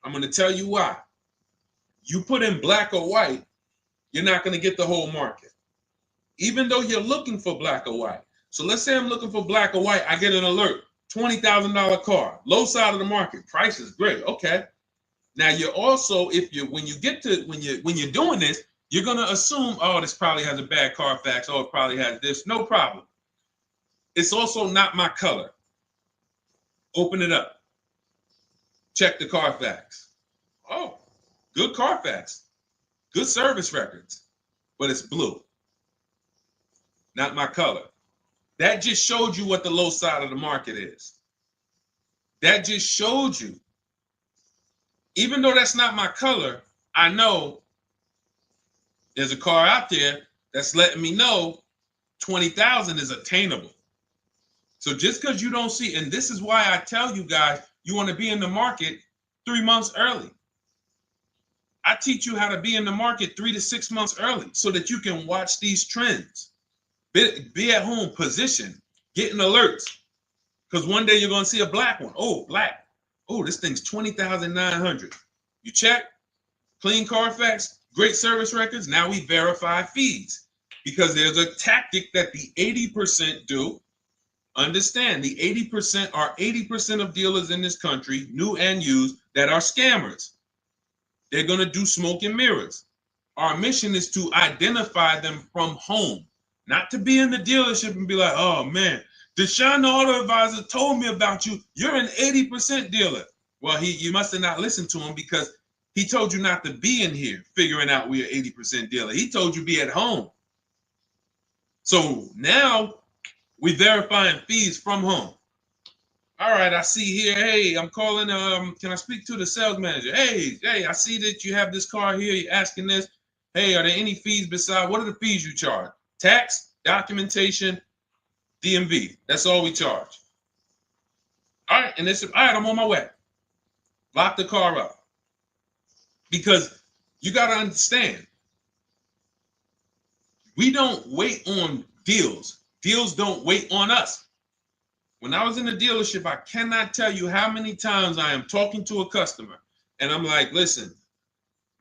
I'm going to tell you why. You put in black or white, you're not going to get the whole market, even though you're looking for black or white. So let's say I'm looking for black or white. I get an alert, $20,000 car, low side of the market. Price is great. Okay. Now you're also, when you're doing this, you're going to assume, oh, this probably has a bad Carfax. Oh, it probably has this. No problem. It's also not my color. Open it up. Check the Carfax. Oh, good Carfax. Good service records. But it's blue. Not my color. That just showed you what the low side of the market is. That just showed you. Even though that's not my color, I know there's a car out there that's letting me know 20,000 is attainable. So just because you don't see, and this is why I tell you guys, you want to be in the market 3 months early. I teach you how to be in the market 3 to 6 months early so that you can watch these trends. Be at home, position, getting alerts. Because one day you're going to see a black one. Oh, black. Oh, this thing's 20,900. You check, clean Carfax, great service records. Now we verify fees because there's a tactic that the 80% do. Understand, the 80% are 80% of dealers in this country, new and used, that are scammers. They're going to do smoke and mirrors. Our mission is to identify them from home, not to be in the dealership and be like, oh man, Deshone the Auto Advisor told me about you. You're an 80% dealer. Well, you must have not listened to him because he told you not to be in here figuring out we're 80% dealer. He told you be at home. So now we verifying fees from home. All right, I see here, hey, I'm calling, can I speak to the sales manager? Hey, I see that you have this car here, you're asking this. Hey, are there any fees besides, what are the fees you charge? Tax, documentation, DMV, that's all we charge. All right, and all right, I'm on my way. Lock the car up. Because you got to understand, we don't wait on deals. Deals don't wait on us. When I was in the dealership, I cannot tell you how many times I am talking to a customer and I'm like, listen,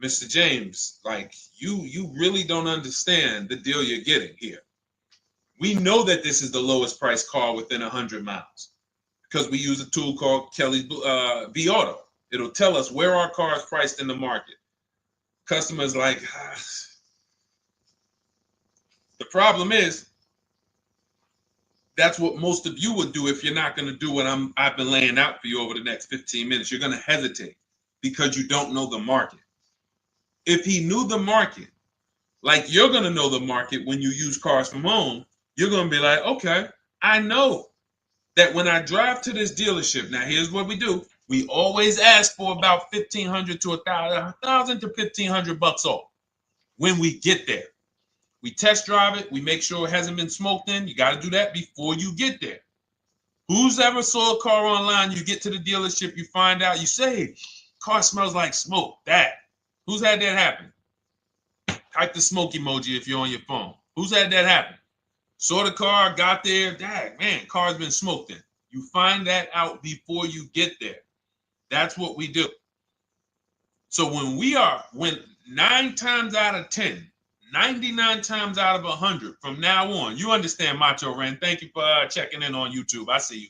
Mr. James, like you really don't understand the deal you're getting here. We know that this is the lowest price car within 100 miles because we use a tool called Kelly's V Auto. It'll tell us where our car is priced in the market. Customers like, the problem is, that's what most of you would do if you're not going to do what I've been laying out for you over the next 15 minutes. You're going to hesitate because you don't know the market. If he knew the market, like you're going to know the market when you use cars from home, you're going to be like, okay, I know that when I drive to this dealership, now here's what we do. We always ask for about $1,500 to $1,000 to $1,500 off when we get there. We test drive it. We make sure it hasn't been smoked in. You got to do that before you get there. Who's ever saw a car online? You get to the dealership, you find out, you say, car smells like smoke. That. Who's had that happen? Type the smoke emoji if you're on your phone. Who's had that happen? Saw the car, got there. Dang, man, car's been smoked in. You find that out before you get there. That's what we do. So when 9 times out of 10, 99 times out of 100 from now on, you understand, Macho Ren. Thank you for checking in on YouTube. I see you.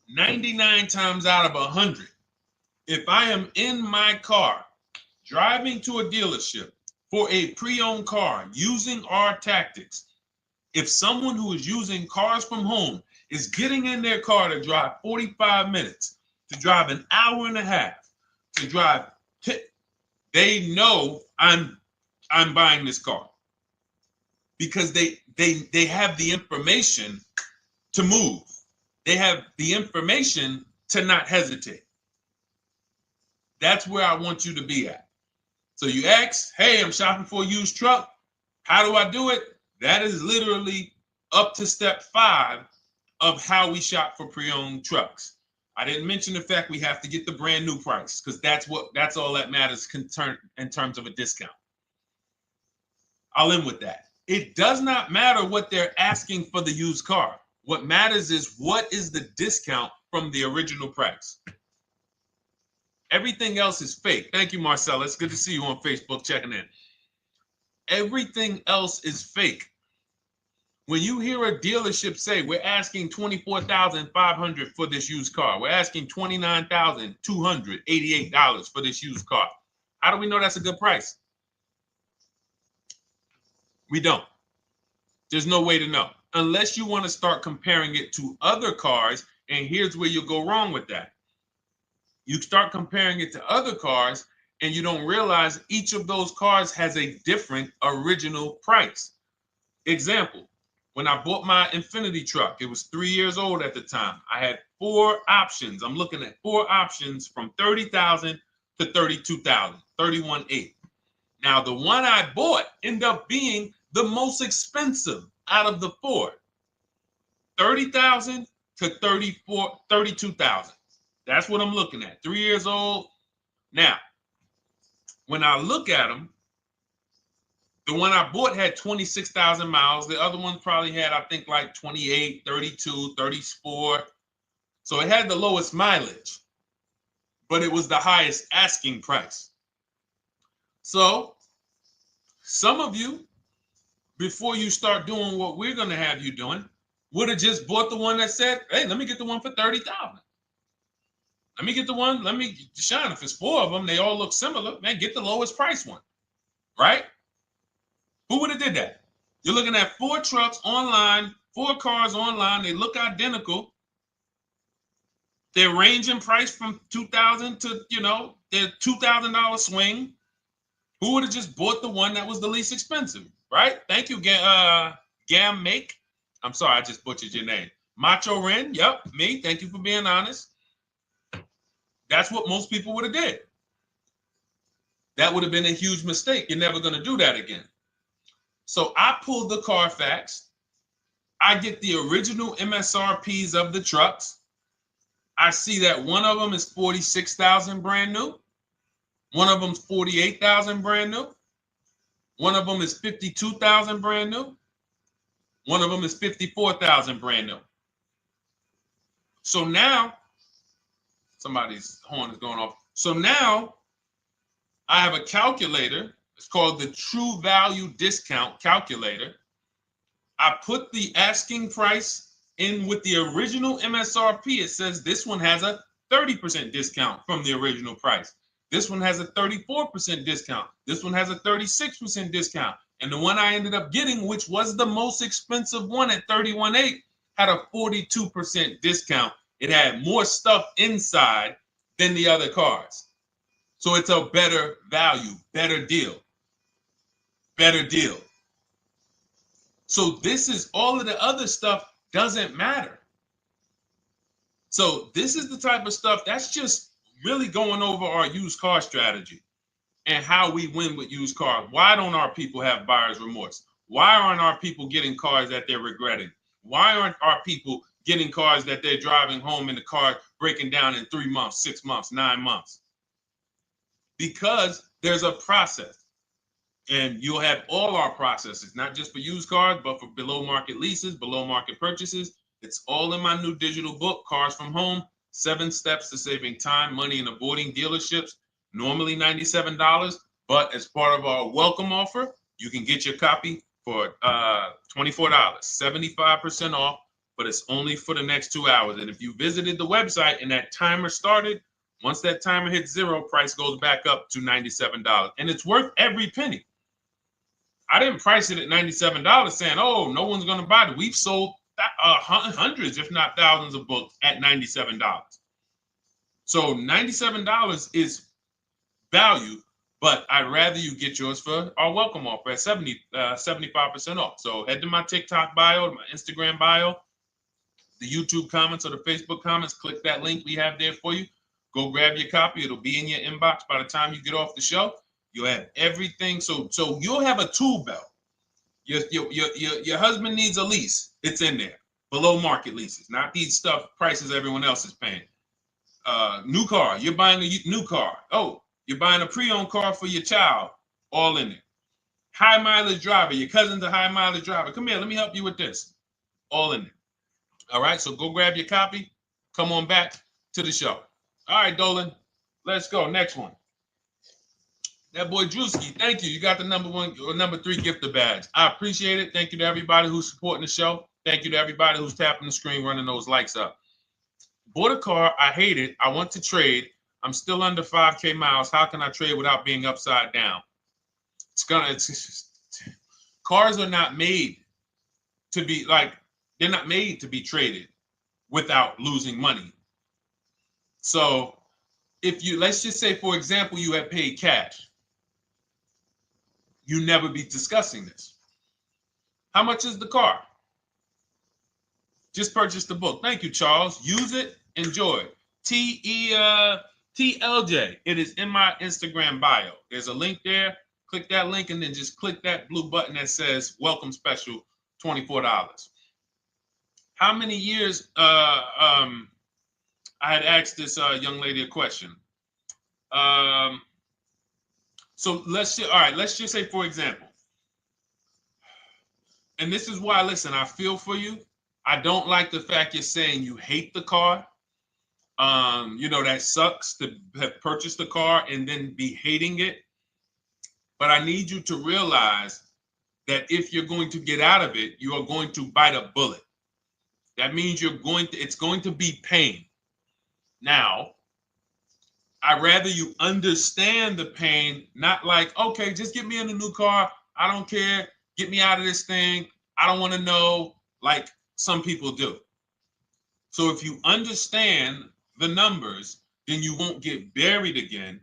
99 times out of 100, if I am in my car driving to a dealership for a pre-owned car using our tactics, if someone who is using cars from home is getting in their car to drive 45 minutes, to drive an hour and a half, to drive they know I'm buying this car because they have the information to move. They have the information to not hesitate. That's where I want you to be at. So you ask, hey, I'm shopping for a used truck. How do I do it? That is literally up to step 5 of how we shop for pre-owned trucks. I didn't mention the fact we have to get the brand new price because that's all that matters in terms of a discount. I'll end with that. It does not matter what they're asking for the used car. What matters is what is the discount from the original price. Everything else is fake. Thank you, Marcella. It's good to see you on Facebook checking in. Everything else is fake. When you hear a dealership say, we're asking $24,500 for this used car, we're asking $29,288 for this used car, how do we know that's a good price? We don't. There's no way to know unless you want to start comparing it to other cars. And here's where you'll go wrong with that. You start comparing it to other cars and you don't realize each of those cars has a different original price. Example, when I bought my Infinity truck, it was 3 years old at the time. I had 4 options. I'm looking at 4 options from $30,000 to $32,000, $31,800. Now, the one I bought ended up being the most expensive out of the 4. $30,000 to $32,000. That's what I'm looking at. 3 years old. Now, when I look at them, the one I bought had 26,000 miles. The other one probably had, I think, like 28, 32, 34. So it had the lowest mileage, but it was the highest asking price. So some of you, before you start doing what we're going to have you doing, would have just bought the one that said, hey, let me get the one for $30,000. Let me get the one, Deshone, if it's 4 of them, they all look similar, man, get the lowest price one, right? Who would have did that? You're looking at 4 trucks online, 4 cars online, they look identical. They range in price from $2,000 to, their $2,000 swing. Who would have just bought the one that was the least expensive, right? Thank you, Gam Make. I'm sorry, I just butchered your name. Macho Ren, yep, me. Thank you for being honest. That's what most people would have did. That would have been a huge mistake. You're never going to do that again. So I pulled the Carfax. I get the original MSRPs of the trucks. I see that one of them is $46,000 brand new. One of them's $48,000 brand new. One of them is $52,000 brand new. One of them is $54,000 brand new. So now, somebody's horn is going off. So now I have a calculator. It's called the True Value Discount Calculator. I put the asking price in with the original MSRP. It says this one has a 30% discount from the original price. This one has a 34% discount. This one has a 36% discount. And the one I ended up getting, which was the most expensive one at $31,800, had a 42% discount. It had more stuff inside than the other cars. So it's a better value, better deal. Better deal. So this is all of the other stuff doesn't matter. So this is the type of stuff that's just really going over our used car strategy and how we win with used cars. Why don't our people have buyer's remorse? Why aren't our people getting cars that they're regretting? Why aren't our people getting cars that they're driving home and the car breaking down in 3 months, 6 months, 9 months? Because there's a process. And you'll have all our processes, not just for used cars, but for below market leases, below market purchases. It's all in my new digital book, Cars from Home, 7 Steps to Saving Time, Money, and Avoiding Dealerships. Normally $97, but as part of our welcome offer, you can get your copy for $24, 75% off, but it's only for the next 2 hours. And if you visited the website and that timer started, once that timer hits 0, price goes back up to $97. And it's worth every penny. I didn't price it at $97 saying, oh, no one's going to buy it. We've sold hundreds, if not thousands of books at $97. So $97 is value, But I'd rather you get yours for our welcome offer at 75% off. So head to my TikTok bio, my Instagram bio, the YouTube comments or the Facebook comments. Click that link we have there for you. Go grab your copy. It'll be in your inbox by the time you get off the show. You'll have everything. So you'll have a tool belt. Your husband needs a lease. It's in there. Below market leases, not these stuff prices everyone else is paying. New car. You're buying a new car. Oh, you're buying a pre-owned car for your child. All in there. High mileage driver. Your cousin's a high mileage driver. Come here. Let me help you with this. All in there. All right. So go grab your copy. Come on back to the show. All right, Dolan. Let's go. Next one. That boy Drewski, thank you. You got the number 1 or number 3 gifter badge. I appreciate it. Thank you to everybody who's supporting the show. Thank you to everybody who's tapping the screen, running those likes up. Bought a car. I hate it. I want to trade. I'm still under 5K miles. How can I trade without being upside down? Cars are not made to be they're not made to be traded without losing money. So let's just say, for example, you had paid cash. You never be discussing this. How much is the car? Just purchase the book. Thank you, Charles. Use it. Enjoy it. TLJ. It is in my Instagram bio. There's a link there. Click that link and then just click that blue button that says welcome special, $24. How many years? I had asked this young lady a question. So let's just say, for example, and this is why, listen, I feel for you. I don't like the fact you're saying you hate the car. That sucks to have purchased the car and then be hating it. But I need you to realize that if you're going to get out of it, you are going to bite a bullet. That means it's going to be pain. Now, I'd rather you understand the pain, not like, okay, just get me in a new car. I don't care. Get me out of this thing. I don't want to know, like some people do. So if you understand the numbers, then you won't get buried again.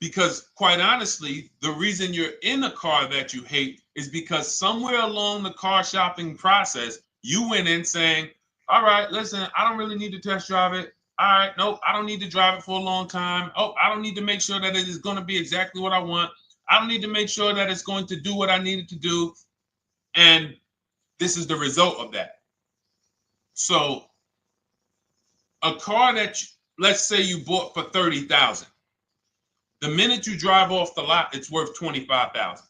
Because quite honestly, the reason you're in a car that you hate is because somewhere along the car shopping process, you went in saying, all right, listen, I don't really need to test drive it. All right, nope, I don't need to drive it for a long time. Oh, I don't need to make sure that it is going to be exactly what I want. I don't need to make sure that it's going to do what I need it to do. And this is the result of that. So a car that, let's say you bought for $30,000. The minute you drive off the lot, it's worth $25,000.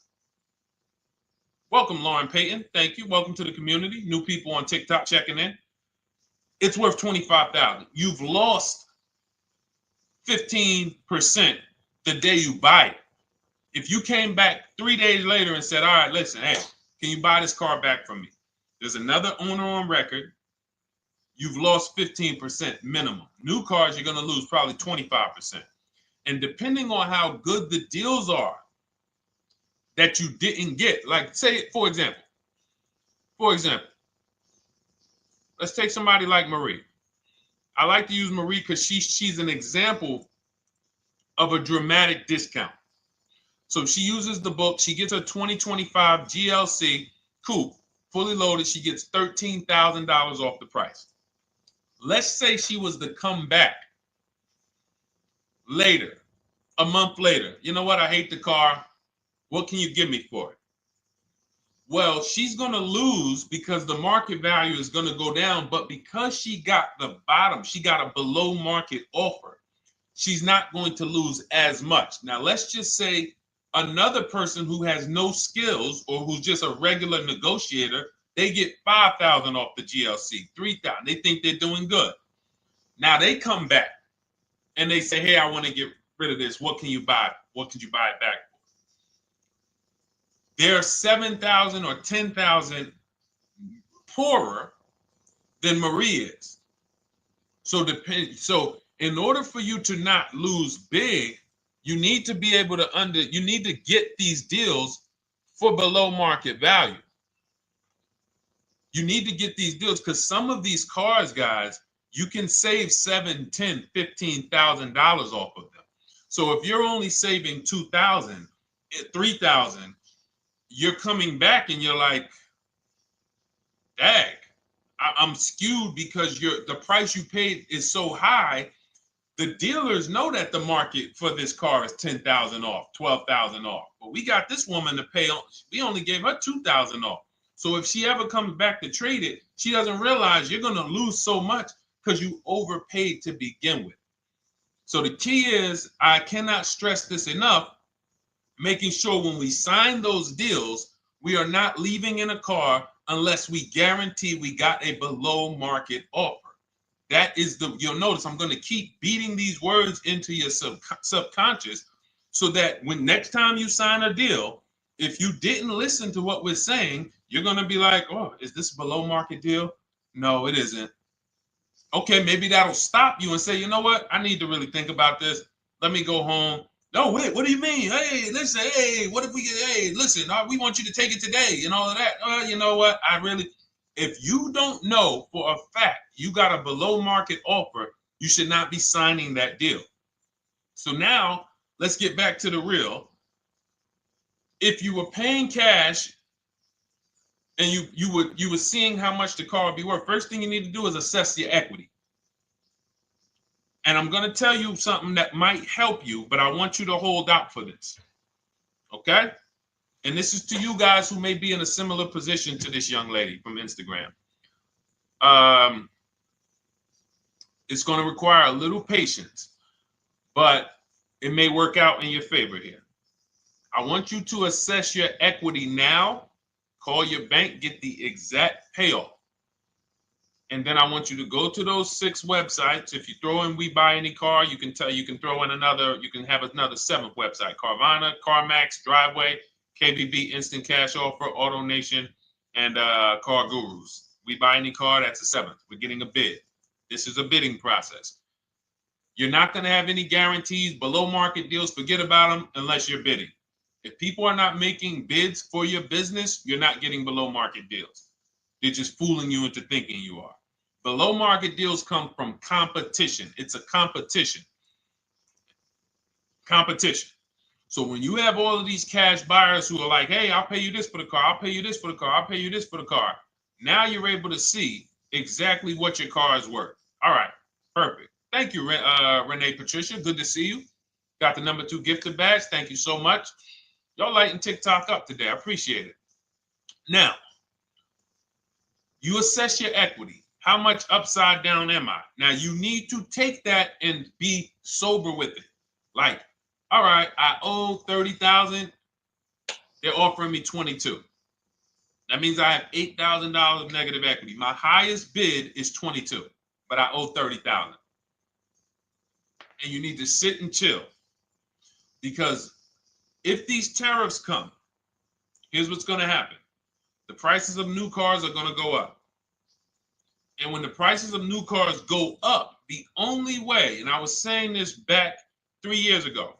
Welcome, Lauren Payton. Thank you. Welcome to the community. New people on TikTok checking in. It's worth $25,000. You've lost 15% the day you buy it. If you came back 3 days later and said, all right, listen, hey, can you buy this car back from me? There's another owner on record. You've lost 15% minimum. New cars, you're going to lose probably 25%. And depending on how good the deals are that you didn't get, like say, for example, let's take somebody like Marie. I like to use Marie because she's an example of a dramatic discount. So she uses the book. She gets her 2025 GLC coupe, fully loaded. She gets $13,000 off the price. Let's say she was to come back later, a month later. You know what? I hate the car. What can you give me for it? Well, she's going to lose because the market value is going to go down. But because she got the bottom, she got a below market offer, she's not going to lose as much. Now, let's just say another person who has no skills or who's just a regular negotiator, they get $5,000 off the GLC, $3,000. They think they're doing good. Now they come back and they say, hey, I want to get rid of this. What can you buy? What could you buy it back for? They're 7,000 or 10,000 poorer than Marie is. So in order for you to not lose big, you need to be able to you need to get these deals for below market value. You need to get these deals because some of these cars, guys, you can save $7,000, $10,000, $15,000 off of them. So if you're only saving 2,000, 3,000, you're coming back and you're like, dag, I'm skewed because the price you paid is so high. The dealers know that the market for this car is 10,000 off, 12,000 off. But we got this woman to pay, we only gave her 2,000 off. So if she ever comes back to trade it, she doesn't realize you're going to lose so much because you overpaid to begin with. So the key is, I cannot stress this enough, making sure when we sign those deals, we are not leaving in a car unless we guarantee we got a below market offer. That is you'll notice I'm going to keep beating these words into your subconscious so that when next time you sign a deal, if you didn't listen to what we're saying, you're going to be like, oh, is this a below market deal? No, it isn't. Okay, maybe that'll stop you and say, you know what? I need to really think about this. Let me go home. No, wait, what do you mean? Hey, listen, hey, what if we get, hey, listen, we want you to take it today and all of that. You know what? If you don't know for a fact you got a below market offer, you should not be signing that deal. So now let's get back to the real. If you were paying cash and you were seeing how much the car would be worth, first thing you need to do is assess your equity. And I'm going to tell you something that might help you, but I want you to hold out for this. Okay? And this is to you guys who may be in a similar position to this young lady from Instagram. It's going to require a little patience, but it may work out in your favor here. I want you to assess your equity now, call your bank, get the exact payoff. And then I want you to go to those 6 websites. If you throw in We Buy Any Car, you can throw in you can have another 7th website: Carvana, CarMax, Driveway, KBB, Instant Cash Offer, AutoNation, and Car Gurus. We Buy Any Car, that's the 7th. We're getting a bid. This is a bidding process. You're not going to have any guarantees, below market deals, forget about them unless you're bidding. If people are not making bids for your business, you're not getting below market deals. They're just fooling you into thinking you are. Below market deals come from competition. It's a competition. Competition. So when you have all of these cash buyers who are like, hey, I'll pay you this for the car, I'll pay you this for the car, I'll pay you this for the car. Now you're able to see exactly what your car is worth. All right, perfect. Thank you, Renee Patricia. Good to see you. Got the number 2 gifted badge. Thank you so much. Y'all lighting TikTok up today. I appreciate it. Now, you assess your equity. How much upside down am I? Now, you need to take that and be sober with it. Like, all right, I owe 30,000. They're offering me 22. That means I have $8,000 of negative equity. My highest bid is 22, but I owe 30,000. And you need to sit and chill, because if these tariffs come, here's what's going to happen. The prices of new cars are going to go up. And when the prices of new cars go up, the only way, and I was saying this back 4 years ago,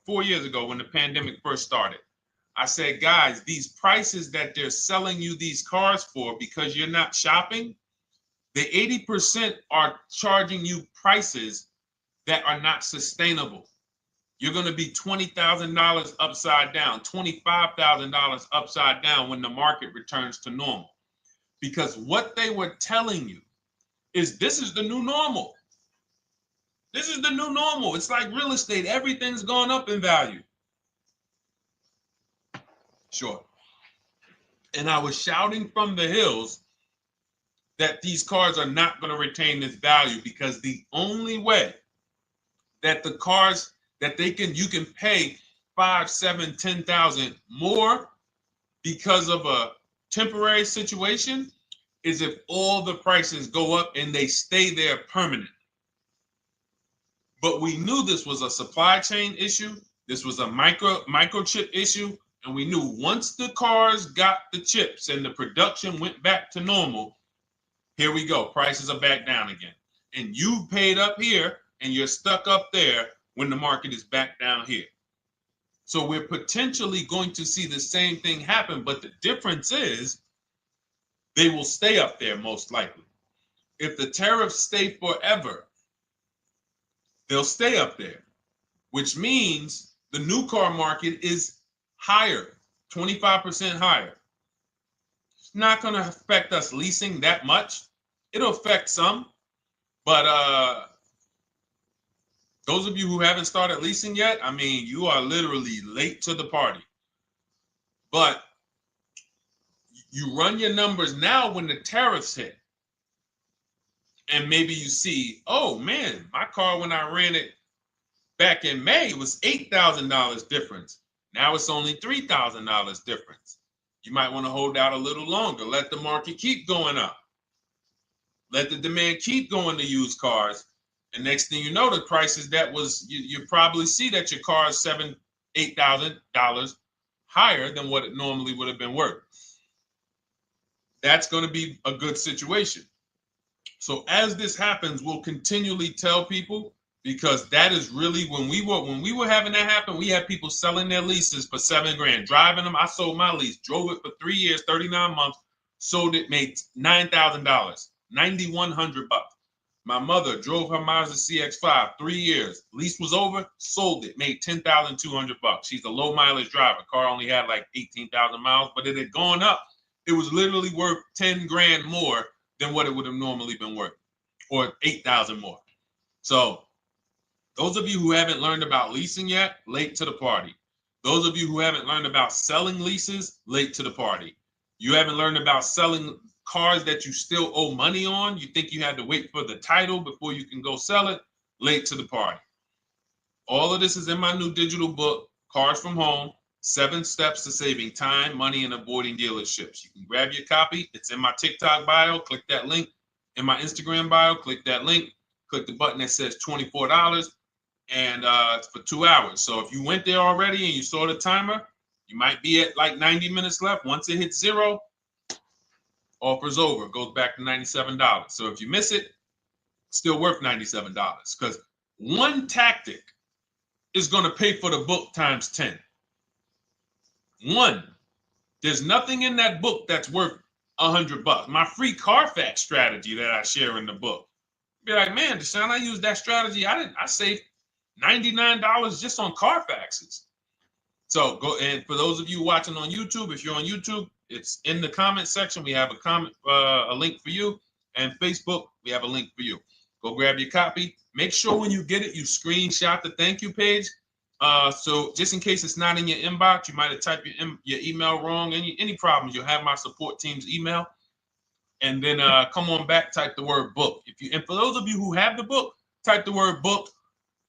when the pandemic first started, I said, guys, these prices that they're selling you these cars for because you're not shopping, the 80% are charging you prices that are not sustainable. You're going to be $20,000 upside down, $25,000 upside down when the market returns to normal. Because what they were telling you is this is the new normal. This is the new normal. It's like real estate. Everything's gone up in value. Sure. And I was shouting from the hills that these cars are not going to retain this value, because the only way that the cars that you can pay 5, 7, 10,000 more because of a temporary situation is if all the prices go up and they stay there permanently. But we knew this was a supply chain issue. This was a microchip issue. And we knew once the cars got the chips and the production went back to normal, here we go. Prices are back down again. And you paid up here and you're stuck up there when the market is back down here. So we're potentially going to see the same thing happen, but the difference is they will stay up there most likely. If the tariffs stay forever, they'll stay up there. which means the new car market is higher, 25% higher. It's not going to affect us leasing that much. It'll affect some, but those of you who haven't started leasing yet, I mean, you are literally late to the party. But you run your numbers now when the tariffs hit. And maybe you see, oh man, my car when I ran it back in May was $8,000 difference. Now it's only $3,000 difference. You might want to hold out a little longer. Let the market keep going up. Let the demand keep going to used cars. And next thing you know, the prices that was, you probably see that your car is $7,000, $8,000 higher than what it normally would have been worth. That's going to be a good situation. So as this happens, we'll continually tell people, because that is really when we were having that happen, we had people selling their leases for $7,000, driving them. I sold my lease, drove it for 3 years, 39 months, sold it, made $9,000, $9,100. My mother drove her Mazda CX-5, 3 years, lease was over, sold it, made $10,200. She's a low mileage driver. Car only had like 18,000 miles, but it had gone up. It was literally worth $10,000 more than what it would have normally been worth, or 8,000 more. So those of you who haven't learned about leasing yet, late to the party. Those of you who haven't learned about selling leases, late to the party. You haven't learned about selling cars that you still owe money on. You think you had to wait for the title before you can go sell it, late to the party. All of this is in my new digital book, Cars from Home, 7 Steps to Saving Time, Money, and Avoiding Dealerships. You can grab your copy. It's in my TikTok bio. Click that link. In my Instagram bio, click that link. Click the button that says $24, and it's for 2 hours. So if you went there already and you saw the timer, you might be at like 90 minutes left. Once it hits 0, offer's over. It goes back to $97. So if you miss it, it's still worth $97, because one tactic is going to pay for the book times 10. One, there's nothing in that book that's worth $100. My free Carfax strategy that I share in the book. Be like, man, Deshone, I used that strategy. I saved $99 just on Carfaxes. So go, and for those of you watching on YouTube, if you're on YouTube, it's in the comment section. We have a link for you, and Facebook, we have a link for you. Go grab your copy. Make sure when you get it, you screenshot the thank you page. So just in case it's not in your inbox, you might have typed your email wrong. Any problems, you'll have my support team's email. And then come on back, type the word book. And for those of you who have the book, type the word book.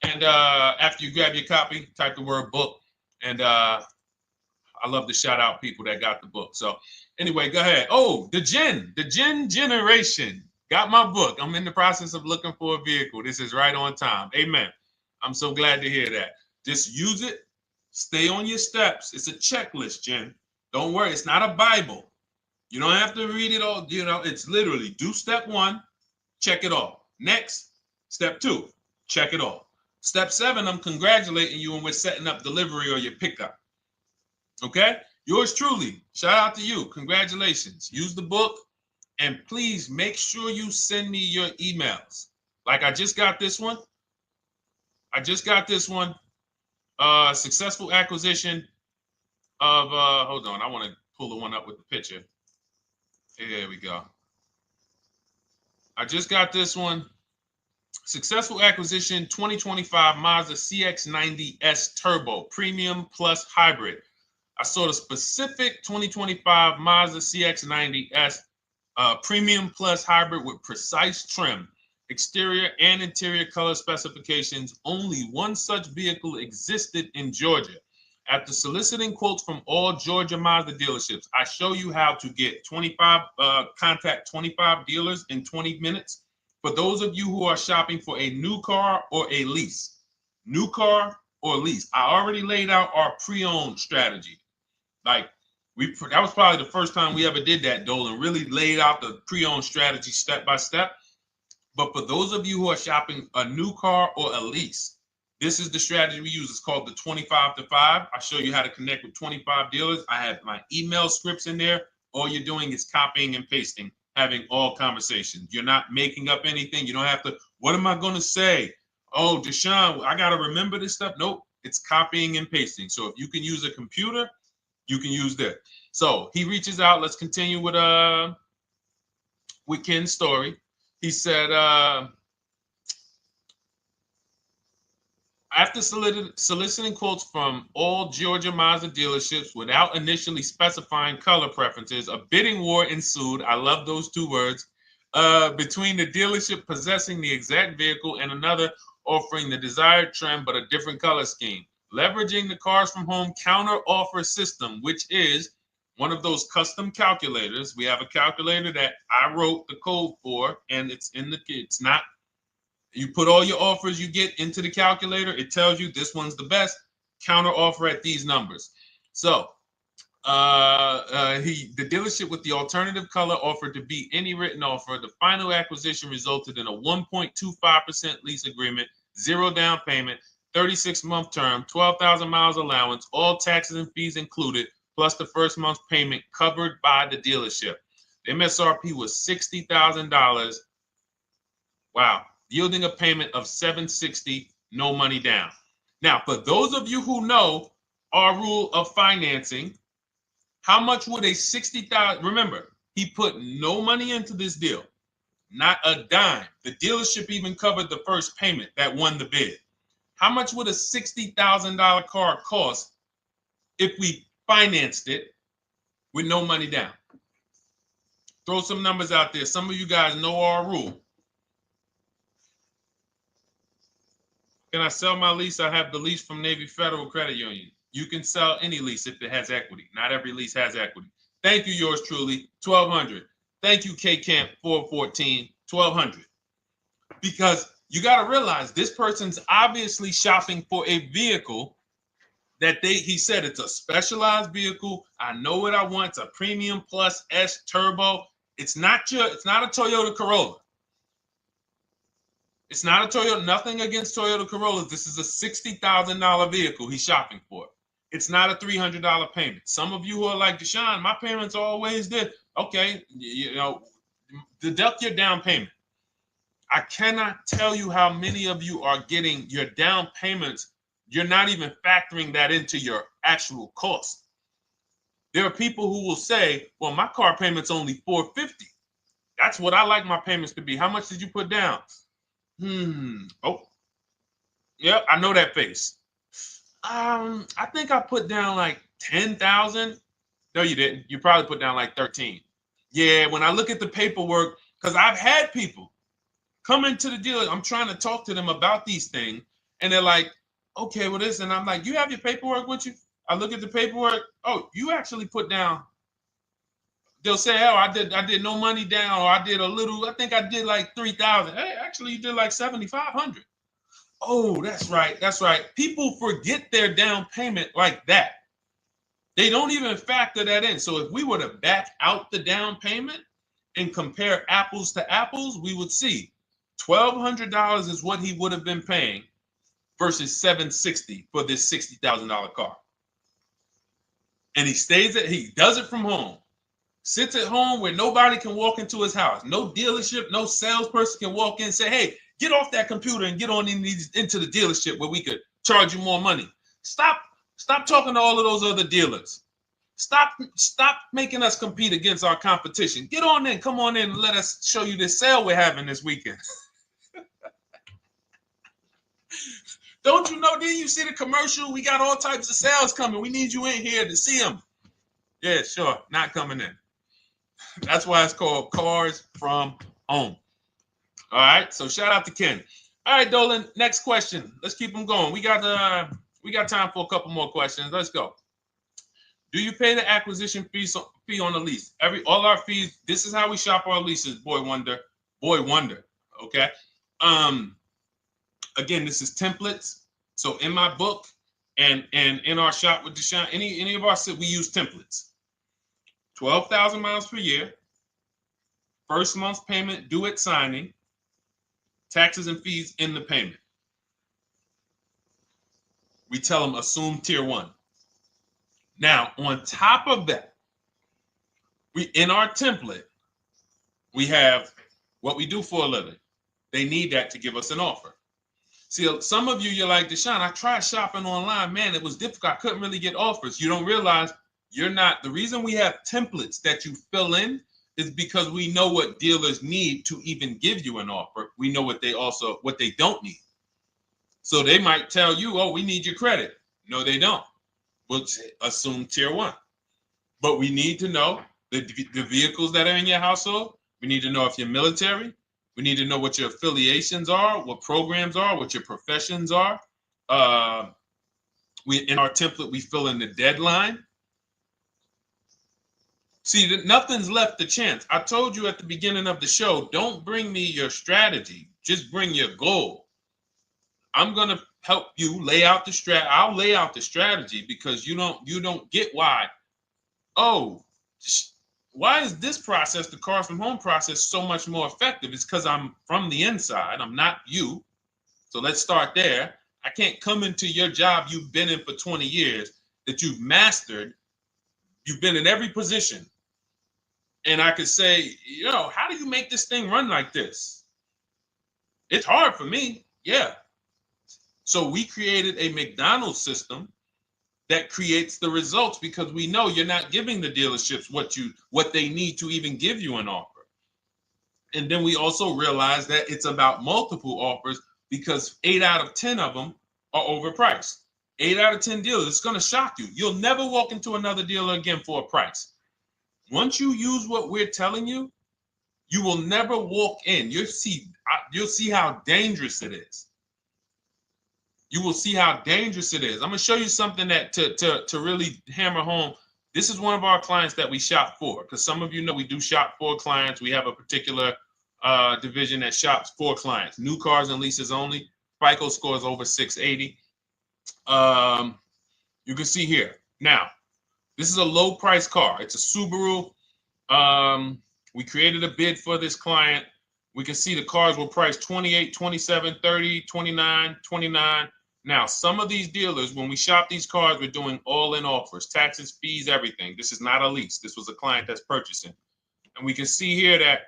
And after you grab your copy, type the word book. And I love to shout out people that got the book. So anyway, go ahead. Oh, the Gen Generation got my book. I'm in the process of looking for a vehicle. This is right on time. Amen. I'm so glad to hear that. Just use it. Stay on your steps. It's a checklist, Jen. Don't worry. It's not a Bible. You don't have to read it all. You know, it's literally do step 1, check it off. Next, step 2, check it off. Step 7, I'm congratulating you and we're setting up delivery or your pickup. Okay? Yours truly. Shout out to you. Congratulations. Use the book, and please make sure you send me your emails. Like I just got this one. Successful acquisition of, hold on. I want to pull the one up with the picture. There we go. I just got this one. Successful acquisition 2025 Mazda CX-90S Turbo Premium Plus Hybrid. I saw the specific 2025 Mazda CX-90S Premium Plus Hybrid with precise trim, exterior and interior color specifications. Only one such vehicle existed in Georgia. After soliciting quotes from all Georgia Mazda dealerships, I show you how to get contact 25 dealers in 20 minutes. For those of you who are shopping for a new car or a lease, new car or lease, I already laid out our pre-owned strategy. Like that was probably the first time we ever did that, Dolan, really laid out the pre-owned strategy step by step. But for those of you who are shopping a new car or a lease, this is the strategy we use. It's called the 25 to 5. I show you how to connect with 25 dealers. I have my email scripts in there. All you're doing is copying and pasting, having all conversations. You're not making up anything. You don't have to, what am I going to say? Oh, Deshone, I got to remember this stuff. Nope, it's copying and pasting. So if you can use a computer, you can use that. So he reaches out. Let's continue with Ken's story. He said, after soliciting quotes from all Georgia Mazda dealerships without initially specifying color preferences, a bidding war ensued. I love those two words. Between the dealership possessing the exact vehicle and another offering the desired trim but a different color scheme. Leveraging the Cars from Home counter offer system, which is one of those custom calculators. We have a calculator that I wrote the code for, and it's not. You put all your offers you get into the calculator. It tells you this one's the best. Counter offer at these numbers. So the dealership with the alternative color offered to beat any written offer. The final acquisition resulted in a 1.25% lease agreement, 0 down payment, 36-month term, 12,000 miles allowance, all taxes and fees included, plus the first month's payment covered by the dealership. The MSRP was $60,000. Wow. Yielding a payment of $760, no money down. Now, for those of you who know our rule of financing, how much would a $60,000? Remember, he put no money into this deal, not a dime. The dealership even covered the first payment that won the bid. How much would a $60,000 car cost if we financed it with no money down? Throw some numbers out there. Some of you guys know our rule. Can I sell my lease? I have the lease from Navy Federal Credit Union. You can sell any lease if it has equity. Not every lease has equity. Thank you, yours truly, 1200. Thank you, K Camp 414, 1200. Because you got to realize this person's obviously shopping for a vehicle that he said it's a specialized vehicle. I know what I want. It's a premium plus S turbo. It's not a Toyota Corolla. It's not a Toyota, nothing against Toyota Corollas. This is a $60,000 vehicle he's shopping for. It's not a $300 payment. Some of you who are like, Deshone, my payments are always there. Okay, deduct your down payment. I cannot tell you how many of you are getting your down payments. You're not even factoring that into your actual cost. There are people who will say, well, my car payment's only $450. That's what I like my payments to be. How much did you put down? Oh, yep, I know that face. I think I put down like 10,000. No, you didn't. You probably put down like 13. Yeah, when I look at the paperwork, because I've had people come into the dealer. I'm trying to talk to them about these things, and they're like, okay, well, this, and I'm like, you have your paperwork with you? I look at the paperwork. Oh, you actually put down. They'll say, oh, I did no money down, or I did a little. I think I did like 3,000. Hey, actually, you did like 7,500. Oh, that's right. That's right. People forget their down payment like that. They don't even factor that in. So if we were to back out the down payment and compare apples to apples, we would see $1,200 is what he would have been paying versus $760 for this $60,000 car. And he does it from home. Sits at home where nobody can walk into his house. No dealership, no salesperson can walk in and say, hey, get off that computer and get on into the dealership where we could charge you more money. Stop talking to all of those other dealers. Stop making us compete against our competition. Get on in, come on in and let us show you this sale we're having this weekend. Don't you know, didn't you see the commercial? We got all types of sales coming. We need you in here to see them. Yeah, sure, not coming in. That's why it's called Cars from Home. All right, so shout out to Ken. All right, Dolan, next question. Let's keep them going. We got time for a couple more questions. Let's go. Do you pay the acquisition fee on the lease? All our fees. This is how we shop our leases. Boy wonder. Okay. Again, this is templates. So in my book and in our shop with Deshone, any of our we use templates. 12,000 miles per year. First month's payment due at signing. Taxes and fees in the payment. We tell them assume tier 1. Now, on top of that, in our template, we have what we do for a living. They need that to give us an offer. See, some of you, you're like, Deshone, I tried shopping online. Man, it was difficult. I couldn't really get offers. You don't realize you're not. The reason we have templates that you fill in is because we know what dealers need to even give you an offer. We know what they don't need. So they might tell you, oh, we need your credit. No, they don't. We'll assume tier 1. But we need to know the vehicles that are in your household. We need to know if you're military. We need to know what your affiliations are, what programs are, what your professions are. In our template, we fill in the deadline. See, nothing's left to chance. I told you at the beginning of the show, don't bring me your strategy. Just bring your goal. I'm going to help you lay out the strategy. I'll lay out the strategy because you don't get why. Oh, why is this process, the Cars from Home process, so much more effective? It's because I'm from the inside. I'm not you. So let's start there. I can't come into your job you've been in for 20 years, that you've mastered. You've been in every position. And I could say, how do you make this thing run like this? It's hard for me. Yeah. So we created a McDonald's system that creates the results because we know you're not giving the dealerships what they need to even give you an offer. And then we also realize that it's about multiple offers because 8 out of 10 of them are overpriced. 8 out of 10 dealers, it's going to shock you. You'll never walk into another dealer again for a price. Once you use what we're telling you, you will never walk in. You'll see how dangerous it is. You will see how dangerous it is. I'm going to show you something that to really hammer home. This is one of our clients that we shop for, because some of you know we do shop for clients. We have a particular division that shops for clients. New cars and leases only. FICO scores over 680. You can see here. Now, this is a low price car. It's a Subaru. We created a bid for this client. We can see the cars were priced 28, 27, 30, 29, 29. Now, some of these dealers, when we shop these cars, we're doing all-in offers, taxes, fees, everything. This is not a lease. This was a client that's purchasing. And we can see here that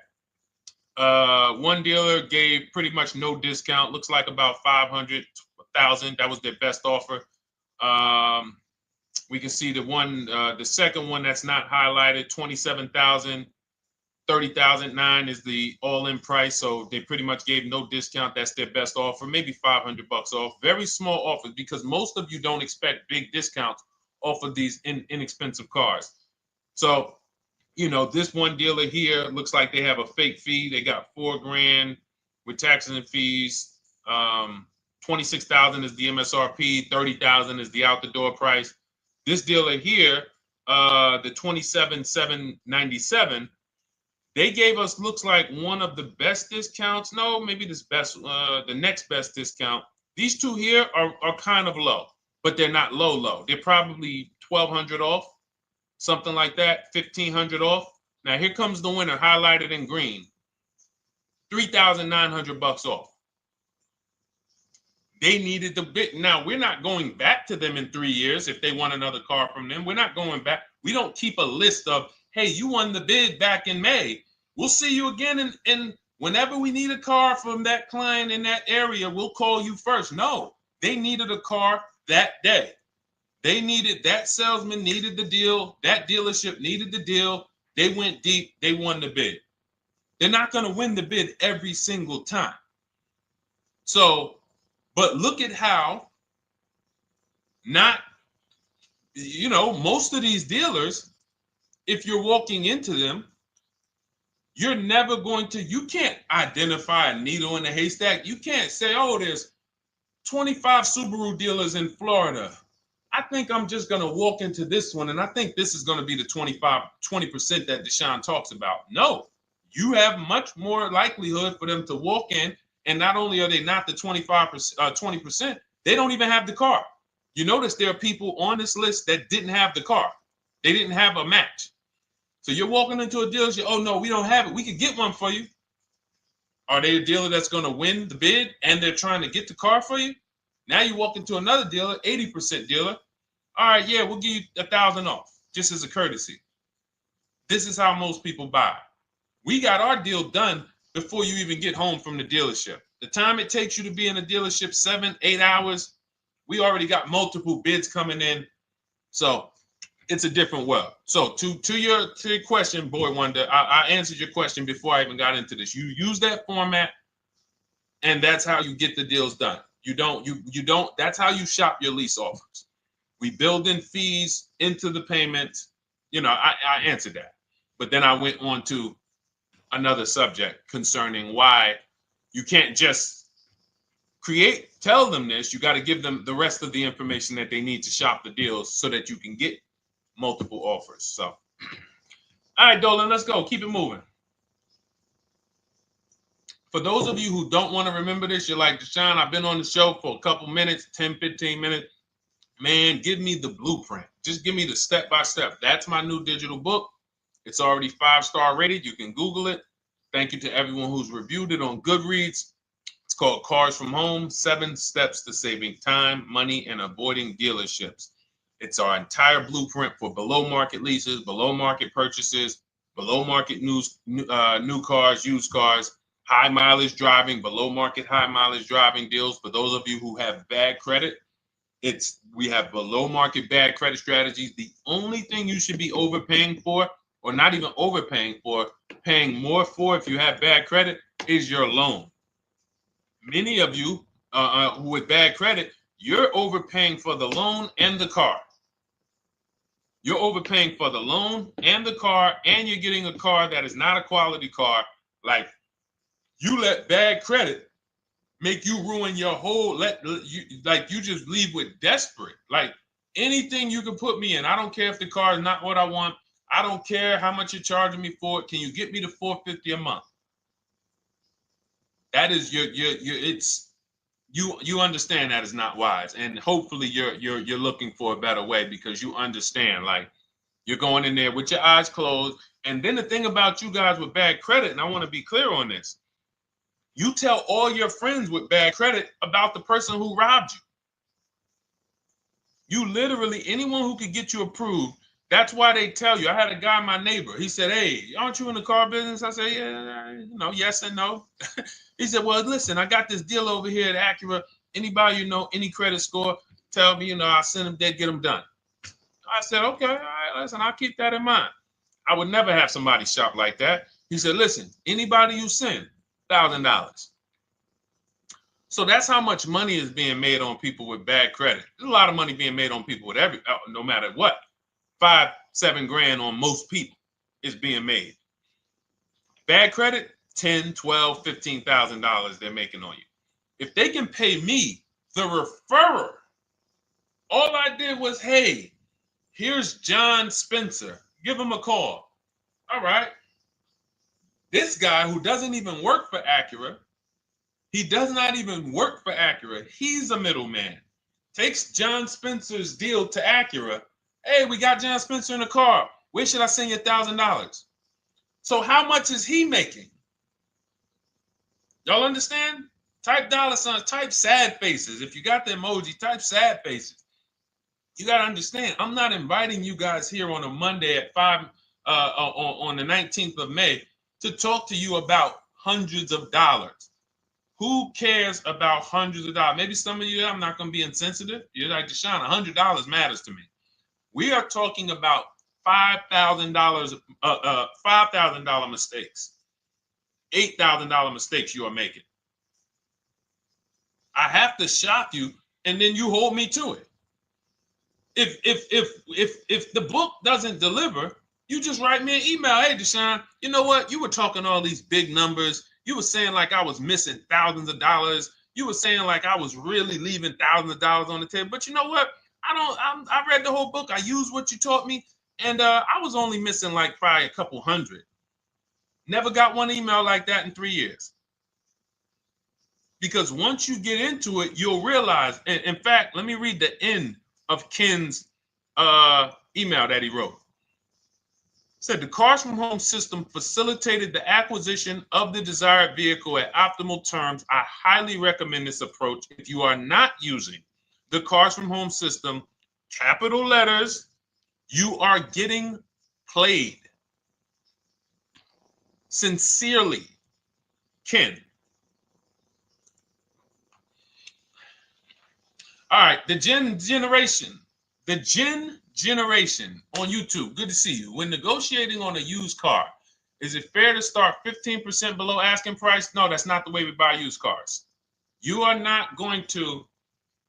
one dealer gave pretty much no discount. Looks like about 500, 1,000. That was their best offer. We can see the second one that's not highlighted, 27,000. 30,009 is the all-in price, so they pretty much gave no discount. That's their best offer, maybe $500 off. Very small offers because most of you don't expect big discounts off of these inexpensive cars. So, this one dealer here looks like they have a fake fee. They got $4,000 with taxes and fees. 26,000 is the MSRP. 30,000 is the out the door price. This dealer here, the 27,797. They gave us, looks like, one of the best discounts. No, maybe the next best discount. These two here are kind of low, but they're not low. They're probably 1,200 off, something like that, 1,500 off. Now here comes the winner, highlighted in green, 3,900 off. They needed the bid. Now we're not going back to them in 3 years if they want another car from them. We're not going back. We don't keep a list of, hey, you won the bid back in May. We'll see you again. And whenever we need a car from that client in that area, we'll call you first. No, they needed a car that day. That salesman needed the deal. That dealership needed the deal. They went deep. They won the bid. They're not going to win the bid every single time. So, but look at how most of these dealers, if you're walking into them, you're never you can't identify a needle in the haystack. You can't say, oh, there's 25 Subaru dealers in Florida. I think I'm just going to walk into this one, and I think this is going to be the 20% that Deshone talks about. No, you have much more likelihood for them to walk in, and not only are they not the 20%, they don't even have the car. You notice there are people on this list that didn't have the car. They didn't have a match. So you're walking into a dealership, oh, no, we don't have it. We could get one for you. Are they a dealer that's going to win the bid and they're trying to get the car for you? Now you walk into another dealer, 80% dealer. All right, yeah, we'll give you 1,000 off, just as a courtesy. This is how most people buy. We got our deal done before you even get home from the dealership. The time it takes you to be in a dealership, 7-8 hours, we already got multiple bids coming in. So it's a different world. So to your question, Boy Wonder, I answered your question before I even got into this. You use that format, and that's how you get the deals done. You don't, that's how you shop your lease offers. We build in fees into the payment. You know, I answered that. But then I went on to another subject concerning why you can't just tell them this. You got to give them the rest of the information that they need to shop the deals so that you can get multiple offers. So, all right, Dolan, let's go. Keep it moving. For those of you who don't want to remember this, you're like, Deshone, I've been on the show for a couple minutes, 10, 15 minutes. Man, give me the blueprint. Just give me the step-by-step. That's my new digital book. It's already 5-star rated. You can Google it. Thank you to everyone who's reviewed it on Goodreads. It's called Cars from Home, 7 Steps to Saving Time, Money, and Avoiding Dealerships. It's our entire blueprint for below-market leases, below-market purchases, below-market new cars, used cars, high mileage driving, below market high mileage driving deals. For those of you who have bad credit, we have below market bad credit strategies. The only thing you should be overpaying for, or not even overpaying for, paying more for if you have bad credit, is your loan. Many of you with bad credit, you're overpaying for the loan and the car. You're overpaying for the loan and the car, and you're getting a car that is not a quality car. Like, you let bad credit make you ruin your whole, you just leave with desperate. Like, anything you can put me in. I don't care if the car is not what I want. I don't care how much you're charging me for it. Can you get me to $450 a month? That is you understand that is not wise. And hopefully you're looking for a better way, because you understand, like, you're going in there with your eyes closed. And then the thing about you guys with bad credit, and I want to be clear on this, you tell all your friends with bad credit about the person who robbed you. You literally, anyone who could get you approved, that's why they tell you. I had a guy, my neighbor, he said, hey, aren't you in the car business? I said, yeah, yes and no. He said, well, listen, I got this deal over here at Acura. Anybody you know, any credit score, tell me, I'll send them there, get them done. I said, okay, all right, listen, I'll keep that in mind. I would never have somebody shop like that. He said, listen, anybody you send, $1,000. So that's how much money is being made on people with bad credit. There's a lot of money being made on people with no matter what. 5-7 grand on most people is being made. Bad credit, $10, $12, $15,000 they're making on you. If they can pay me, the referrer, all I did was, hey, here's John Spencer. Give him a call. All right. This guy who doesn't even work for Acura, he does not even work for Acura. He's a middleman. Takes John Spencer's deal to Acura. Hey, we got John Spencer in the car. Where should I send you $1,000? So how much is he making? Y'all understand? Type $signs, type sad faces. If you got the emoji, type sad faces. You got to understand, I'm not inviting you guys here on a Monday at 5 on the 19th of May to talk to you about hundreds of dollars. Who cares about hundreds of dollars? Maybe some of you, I'm not going to be insensitive. You're like, Deshone, $100 matters to me. We are talking about $5,000 mistakes, $8,000 mistakes you are making. I have to shock you, and then you hold me to it. If the book doesn't deliver, you just write me an email. Hey, Deshone, you know what? You were talking all these big numbers. You were saying like I was missing thousands of dollars. You were saying like I was really leaving thousands of dollars on the table. But you know what? I read the whole book. I used what you taught me. And I was only missing like probably a couple hundred. Never got one email like that in 3 years. Because once you get into it, you'll realize. And in fact, let me read the end of Ken's email that he wrote. It said, the Cars from Home system facilitated the acquisition of the desired vehicle at optimal terms. I highly recommend this approach. If you are not using the Cars from Home system, capital letters, you are getting played. Sincerely, Ken. All right, the Gen Generation on YouTube. Good to see you. When negotiating on a used car, is it fair to start 15% below asking price? No, that's not the way we buy used cars. You are not going to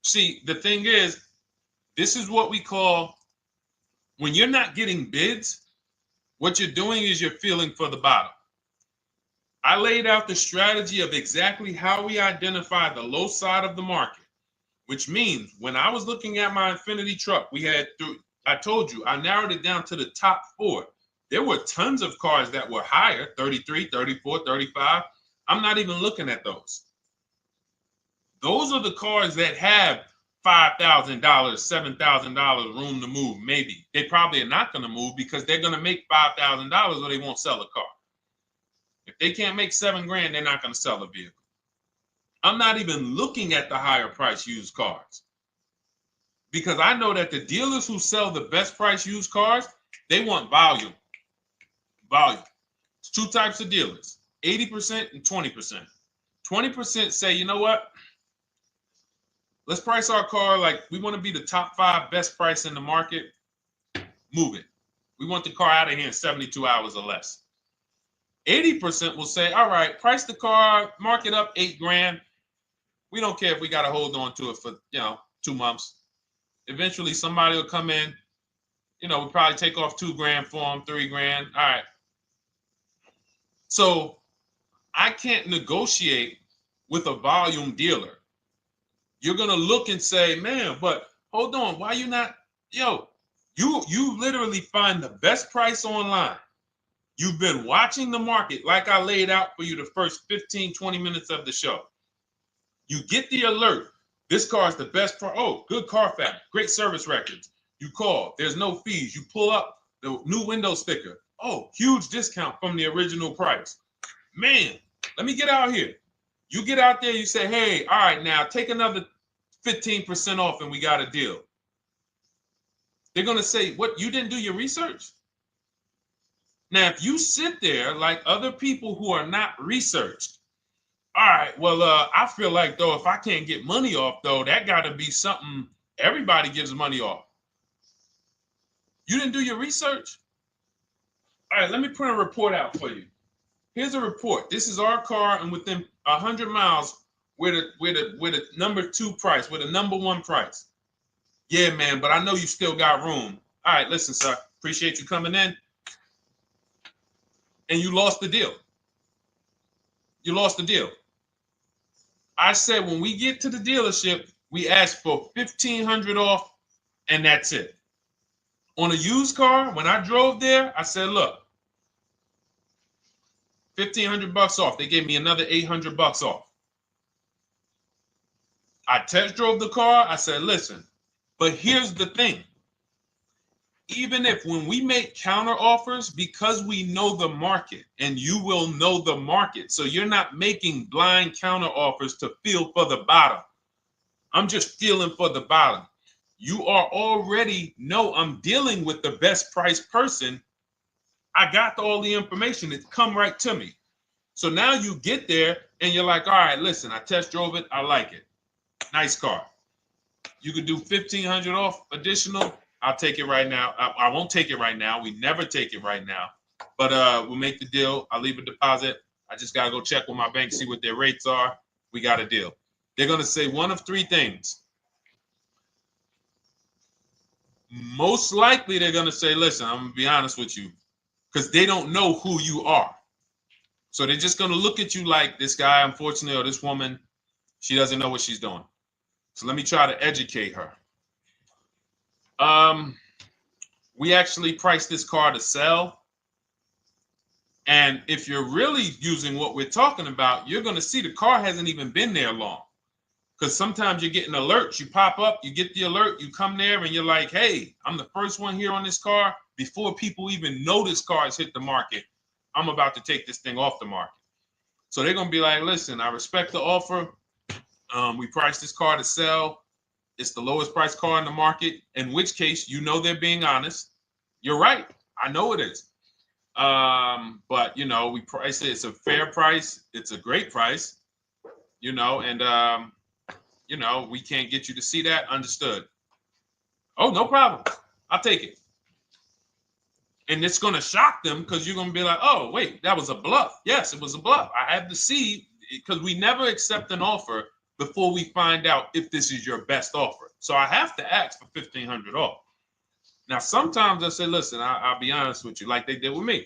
see. The thing is, this is what we call, when you're not getting bids, what you're doing is you're feeling for the bottom. I laid out the strategy of exactly how we identify the low side of the market, which means when I was looking at my Infinity truck, I told you, I narrowed it down to the top 4. There were tons of cars that were higher, 33, 34, 35. I'm not even looking at those. Those are the cars that have $5,000, $7,000 room to move. Maybe they probably are not going to move because they're going to make $5,000 or they won't sell a car. If they can't make $7,000, they're not going to sell a vehicle. I'm not even looking at the higher price used cars because I know that the dealers who sell the best price used cars, they want volume. Volume. It's 2 types of dealers, 80% and 20%. 20% say, you know what? Let's price our car like we want to be the top 5 best price in the market. Move it. We want the car out of here in 72 hours or less. 80% will say, all right, price the car, mark it up $8,000. We don't care if we got to hold on to it for, 2 months. Eventually somebody will come in, we'll probably take off $2,000 for them, $3,000. All right. So I can't negotiate with a volume dealer. You're going to look and say, man, but hold on, why you not, you literally find the best price online. You've been watching the market like I laid out for you the first 15, 20 minutes of the show. You get the alert. This car is the best price. Oh, good Carfax, great service records. You call, there's no fees. You pull up the new window sticker. Oh, huge discount from the original price. Man, let me get out here. You get out there, you say, hey, all right, now take another 15% off and we got a deal. They're going to say, what, you didn't do your research? Now, if you sit there like other people who are not researched, all right, well, I feel like, though, if I can't get money off, though, that got to be something everybody gives money off. You didn't do your research? All right, let me print a report out for you. Here's a report. This is our car, and within 100 miles, we're the number 2 price, we're the number 1 price. Yeah, man, but I know you still got room. All right, listen, sir, appreciate you coming in. And you lost the deal. You lost the deal. I said when we get to the dealership, we ask for $1,500 off, and that's it. On a used car, when I drove there, I said, look, $1,500 off. They gave me another $800 off. I test drove the car. I said, listen, but here's the thing. Even if when we make counter offers, because we know the market, and you will know the market, so you're not making blind counter offers to feel for the bottom. I'm just feeling for the bottom. You are already know I'm dealing with the best price person. I got all the information. It's come right to me. So now you get there and you're like, all right, listen, I test drove it. I like it. Nice car. You could do $1,500 off additional. I'll take it right now. I won't take it right now. We never take it right now. But we'll make the deal. I'll leave a deposit. I just got to go check with my bank, see what their rates are. We got a deal. They're going to say one of 3 things. Most likely, they're going to say, listen, I'm going to be honest with you, because they don't know who you are. So they're just going to look at you like this guy, unfortunately, or this woman, she doesn't know what she's doing. So let me try to educate her. We actually priced this car to sell. And if you're really using what we're talking about, you're going to see the car hasn't even been there long. Because sometimes you're getting alerts. You pop up, you get the alert, you come there, and you're like, hey, I'm the first one here on this car. Before people even know this car has hit the market, I'm about to take this thing off the market. So they're going to be like, listen, I respect the offer. We priced this car to sell. It's the lowest price car in the market, in which case, they're being honest. You're right. I know it is. But, we price it. It's a fair price. It's a great price, and, you know, we can't get you to see that. Understood. Oh, no problem. I'll take it. And it's going to shock them because you're going to be like, oh, wait, that was a bluff. Yes, it was a bluff. I had to see, because we never accept an offer before we find out if this is your best offer. So I have to ask for $1,500 off. Now, sometimes I say, listen, I'll be honest with you, like they did with me.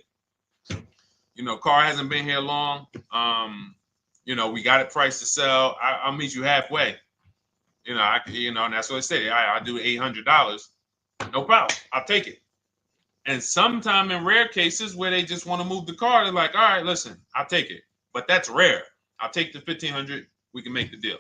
You know, car hasn't been here long. You know, we got it priced to sell. I'll meet you halfway. You know, and that's what I say. I'll do $800. No problem. I'll take it. And sometime in rare cases where they just want to move the car, they're like, all right, listen, I'll take it. But that's rare. I'll take the $1,500. We can make the deal.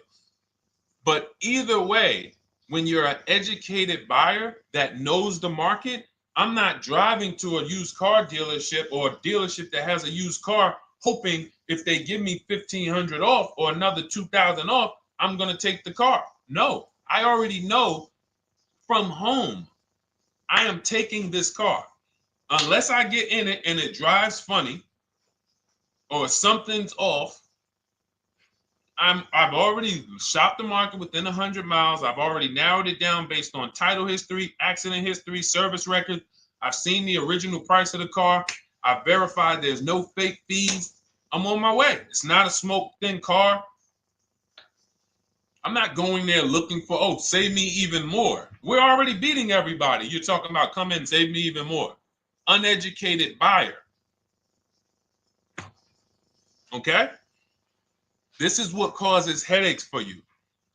But either way, when you're an educated buyer that knows the market, I'm not driving to a used car dealership or a dealership that has a used car hoping if they give me $1,500 off or another $2,000 off, I'm going to take the car. No, I already know from home I am taking this car. Unless I get in it and it drives funny or something's off, I've already shopped the market within 100 miles. I've already narrowed it down based on title history, accident history, service record. I've seen the original price of the car. I've verified there's no fake fees. I'm on my way. It's not a smoke thin car. I'm not going there looking for, oh, save me even more. We're already beating everybody. You're talking about come in, save me even more. Uneducated buyer. Okay? This is what causes headaches for you.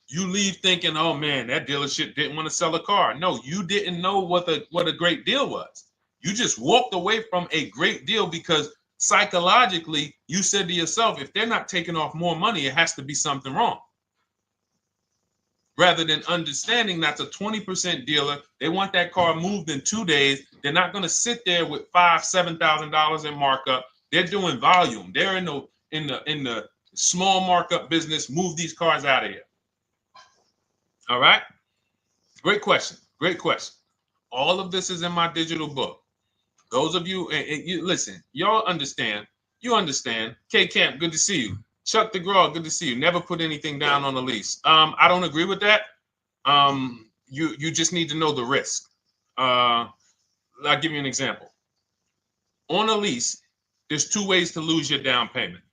You leave thinking, oh man, that dealership didn't want to sell a car. No, you didn't know what a great deal was. You just walked away from a great deal because psychologically you said to yourself, if they're not taking off more money, it has to be something wrong. Rather than understanding that's a 20% dealer, they want that car moved in 2 days. They're not going to sit there with $5,000, $7,000 in markup. They're doing volume. They're in the small markup business. Move these cars out of here. All right. Great question. Great question. All of this is in my digital book. Those of you, and you listen, y'all understand. You understand. K Camp, good to see you. Chuck DeGraw, good to see you. Never put anything down on a lease. I don't agree with that. You just need to know the risk. I'll give you an example. On a lease, there's 2 ways to lose your down payment.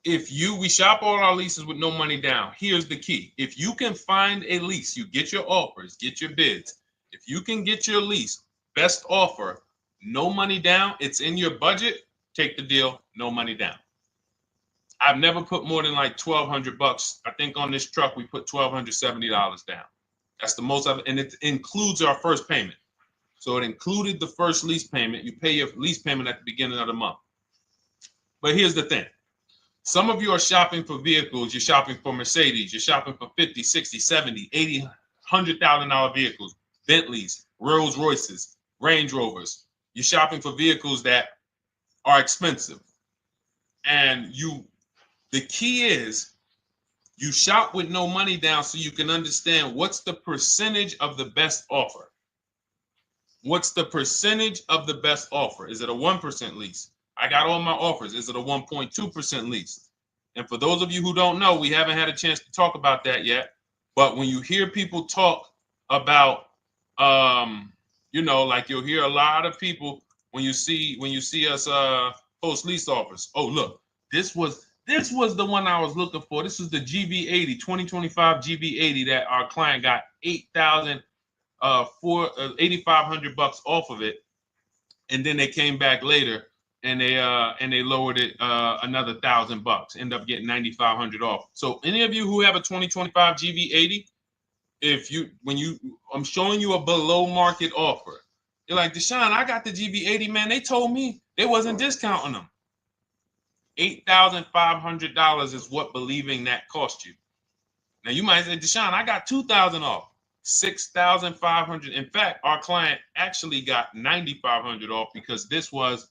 We shop all our leases with no money down. Here's the key. If you can find a lease, you get your offers, get your bids. If you can get your lease, best offer, no money down, it's in your budget, take the deal, no money down. I've never put more than like $1,200. I think on this truck, we put $1,270 down. That's the most of it. And it includes our first payment. So it included the first lease payment. You pay your lease payment at the beginning of the month. But here's the thing. Some of you are shopping for vehicles. You're shopping for Mercedes. You're shopping for 50, 60, 70, 80, $100,000 vehicles, Bentleys, Rolls Royces, Range Rovers. You're shopping for vehicles that are expensive. And the key is you shop with no money down so you can understand what's the percentage of the best offer. What's the percentage of the best offer? Is it a 1% lease? I got all my offers. Is it a 1.2% lease? And for those of you who don't know, we haven't had a chance to talk about that yet. But when you hear people talk about, like you'll hear a lot of people when you see us post lease offers. Oh, look, this was the one I was looking for. This is the GV80, 2025 GV80 that our client got $8,500 off of it, and then they came back later and they lowered it another $1,000. End up getting $9,500 off. So any of you who have a 2025 GV80, I'm showing you a below market offer. You're like, Deshone, I got the GV80, man. They told me they wasn't discounting them. $8,500 is what believing that cost you. Now you might say, Deshone, I got $2,000 off. $6,500. In fact, our client actually got $9,500 off because this was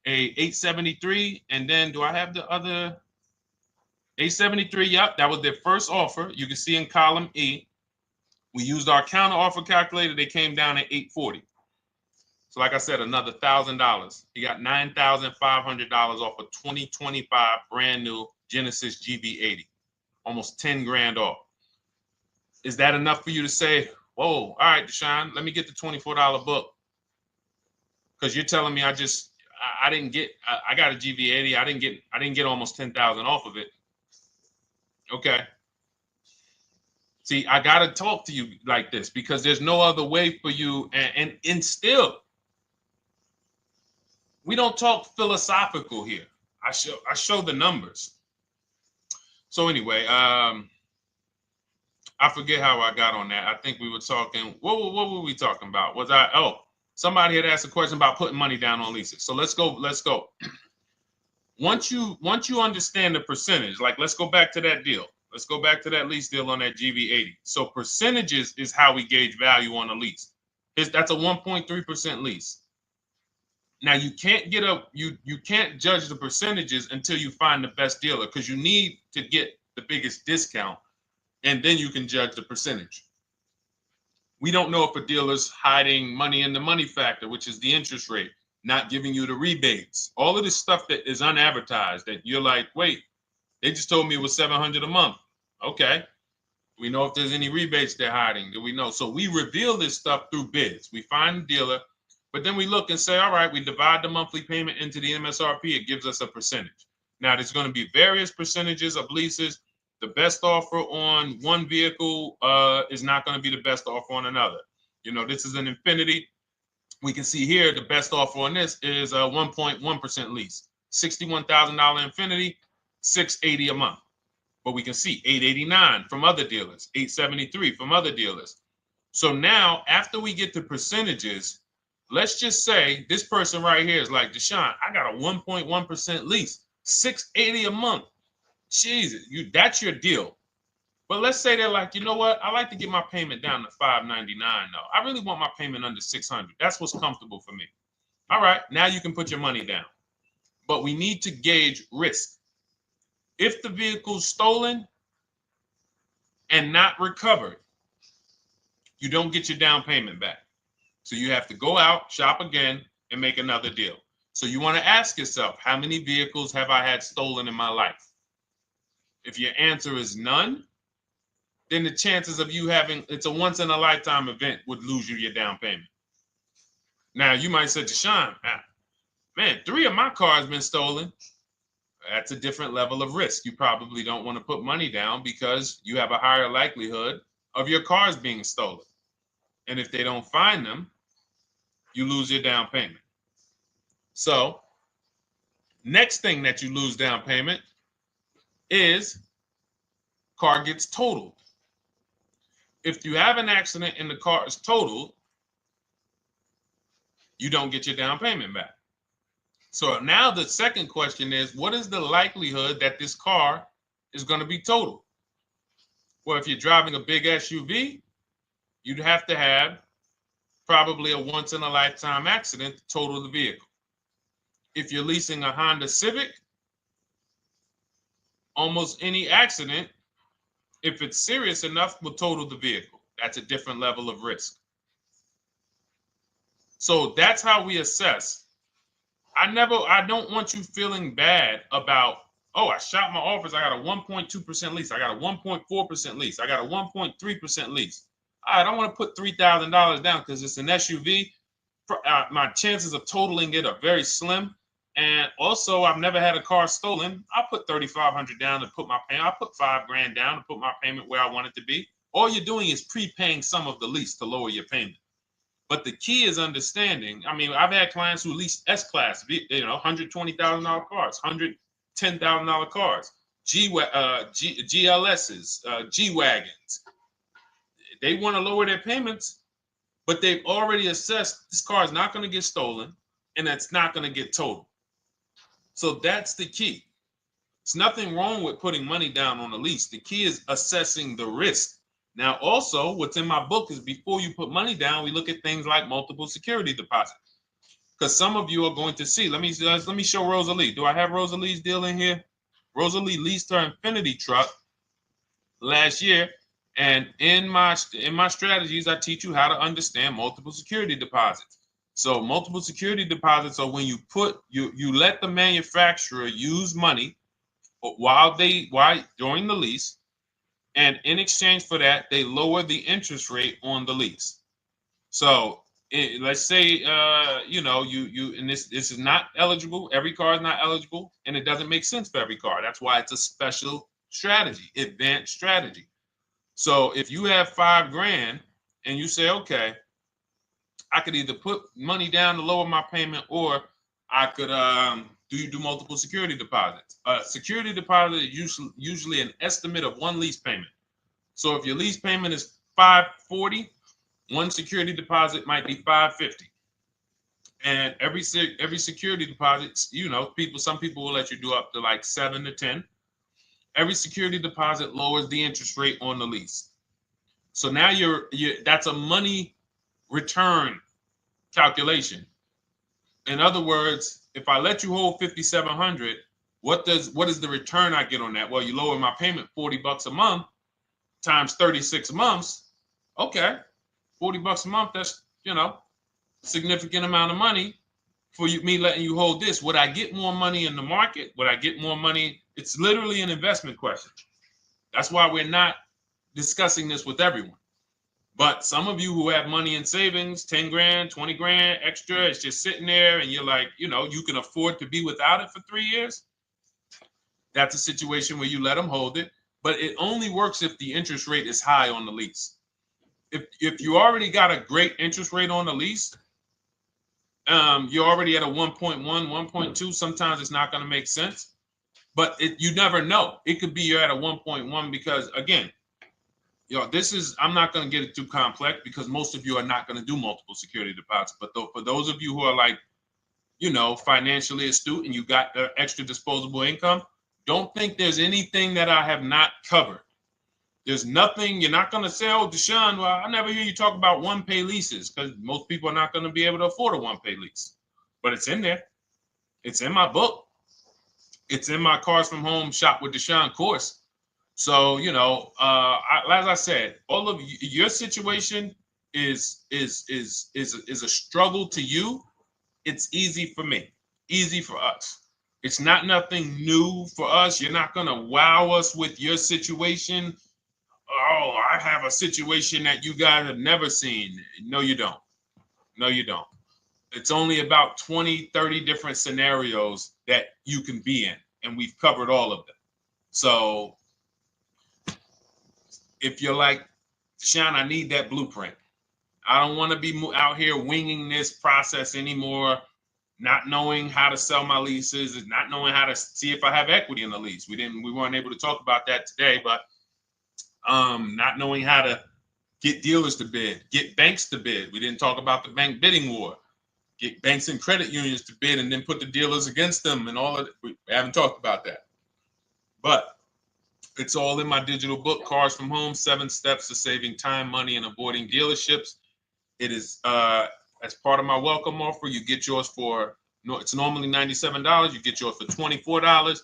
a 873. And then do I have the other 873? Yep, that was their first offer. You can see in column E. We used our counter offer calculator. They came down at 840. So like I said, another $1,000. He got $9,500 off a 2025 brand new Genesis GV80. almost 10 grand off. Is that enough for you to say, whoa, all right, Deshone, let me get the $24 book? Because you're telling me I didn't get, I got a GV80. I didn't get almost 10,000 off of it. Okay. See, I got to talk to you like this because there's no other way for you. And still, we don't talk philosophical here. I show the numbers. So anyway, I forget how I got on that. I think we were talking, what were we talking about? Somebody had asked a question about putting money down on leases. So let's go. Once you understand the percentage, like let's go back to that deal. Let's go back to that lease deal on that GV80. So percentages is how we gauge value on a lease. That's a 1.3% lease. Now you can't you can't judge the percentages until you find the best dealer, because you need to get the biggest discount, and then you can judge the percentage. We don't know if a dealer's hiding money in the money factor, which is the interest rate, not giving you the rebates, all of this stuff that is unadvertised that you're like, wait, they just told me it was $700 a month. Okay. We know if there's any rebates they're hiding. Do we know? So we reveal this stuff through bids. We find the dealer, but then we look and say, all right, we divide the monthly payment into the MSRP. It gives us a percentage. Now, there's going to be various percentages of leases. The best offer on one vehicle is not going to be the best offer on another. You know, this is an Infinity. We can see here the best offer on this is a 1.1% lease. $61,000 Infinity, $680 a month. But we can see $889 from other dealers, $873 from other dealers. So now, after we get the percentages, let's just say this person right here is like, Deshone, I got a 1.1% lease, $680 a month. Jesus, that's your deal. But let's say they're like, you know what? I like to get my payment down to $599 though. I really want my payment under $600. That's what's comfortable for me. All right, now you can put your money down. But we need to gauge risk. If the vehicle's stolen and not recovered, you don't get your down payment back. So you have to go out, shop again, and make another deal. So you want to ask yourself, how many vehicles have I had stolen in my life? If your answer is none, then the chances of you having, it's a once in a lifetime event, would lose you your down payment. Now you might say, Deshone, man, 3 of my cars been stolen. That's a different level of risk. You probably don't want to put money down because you have a higher likelihood of your cars being stolen. And if they don't find them, you lose your down payment. So next thing that you lose down payment is car gets totaled. If you have an accident and the car is totaled, you don't get your down payment back. So now the second question is, what is the likelihood that this car is going to be totaled? Well, if you're driving a big SUV, you'd have to have probably a once in a lifetime accident to total the vehicle. If you're leasing a Honda Civic, almost any accident, if it's serious enough, will total the vehicle. That's a different level of risk. So that's how we assess. I don't want you feeling bad about, oh, I shot my offers. I got a 1.2% lease. I got a 1.4% lease. I got a 1.3% lease. I don't want to put $3,000 down because it's an SUV. My chances of totaling it are very slim. And also, I've never had a car stolen. I put $3,500 down to put my payment. I put $5,000 down to put my payment where I want it to be. All you're doing is prepaying some of the lease to lower your payment. But the key is understanding. I mean, I've had clients who lease S-Class, $120,000 cars, $110,000 cars, GLSs, G-Wagons. They want to lower their payments, but they've already assessed this car is not going to get stolen and it's not going to get totaled. So that's the key. There's nothing wrong with putting money down on a lease. The key is assessing the risk. Now, also, what's in my book is before you put money down, we look at things like multiple security deposits. Because some of you are going to see, let me show Rosalie. Do I have Rosalie's deal in here? Rosalie leased her Infinity truck last year. And in my strategies, I teach you how to understand multiple security deposits. So multiple security deposits are when you let the manufacturer use money during the lease And in exchange for that, they lower the interest rate on the lease. So let's say, and this is not eligible. Every car is not eligible, and it doesn't make sense for every car. That's why it's a special strategy, advanced strategy. So if you have $5,000 and you say, okay, I could either put money down to lower my payment, or I could do multiple security deposits. Security deposit is usually an estimate of one lease payment. So if your lease payment is $540, one security deposit might be $550. And every security deposit, some people will let you do up to like 7 to 10. Every security deposit lowers the interest rate on the lease. So now that's a money return calculation. In other words, if I let you hold $5,700, what is the return I get on that? Well, you lower my payment $40 a month times 36 months. Okay, $40 a month. That's significant amount of money for me letting you hold this. Would I get more money in the market? Would I get more money? It's literally an investment question. That's why we're not discussing this with everyone. But some of you who have money in savings, 10 grand, 20 grand extra, it's just sitting there, and you're like, you can afford to be without it for 3 years. That's a situation where you let them hold it, but it only works if the interest rate is high on the lease. If you already got a great interest rate on the lease, you're already at a 1.1, 1.2. Sometimes it's not going to make sense, but you never know. It could be you're at a 1.1 because, again, I'm not going to get it too complex because most of you are not going to do multiple security deposits. But for those of you who are like, financially astute and you got the extra disposable income, don't think there's anything that I have not covered. There's nothing. You're not going to say, oh, Deshone, well, I never hear you talk about one-pay leases, because most people are not going to be able to afford a one-pay lease. But it's in there. It's in my book. It's in my Cars from Home Shop with Deshone course. So, as I said, all of your situation is a struggle to you. It's easy for me, easy for us. It's nothing new for us. You're not going to wow us with your situation. Oh, I have a situation that you guys have never seen. No, you don't. No, you don't. It's only about 20, 30 different scenarios that you can be in, and we've covered all of them. So if you're like, Deshone, I need that blueprint. I don't want to be out here winging this process anymore, not knowing how to sell my leases and not knowing how to see if I have equity in the lease. We weren't able to talk about that today, but not knowing how to get dealers to bid, get banks to bid. We didn't talk about the bank bidding war. Get banks and credit unions to bid and then put the dealers against them and all of it. We haven't talked about that. But it's all in my digital book, Cars from Home, 7 Steps to Saving Time, Money, and Avoiding Dealerships. It is as part of my welcome offer. You get yours it's normally $97. You get yours for $24.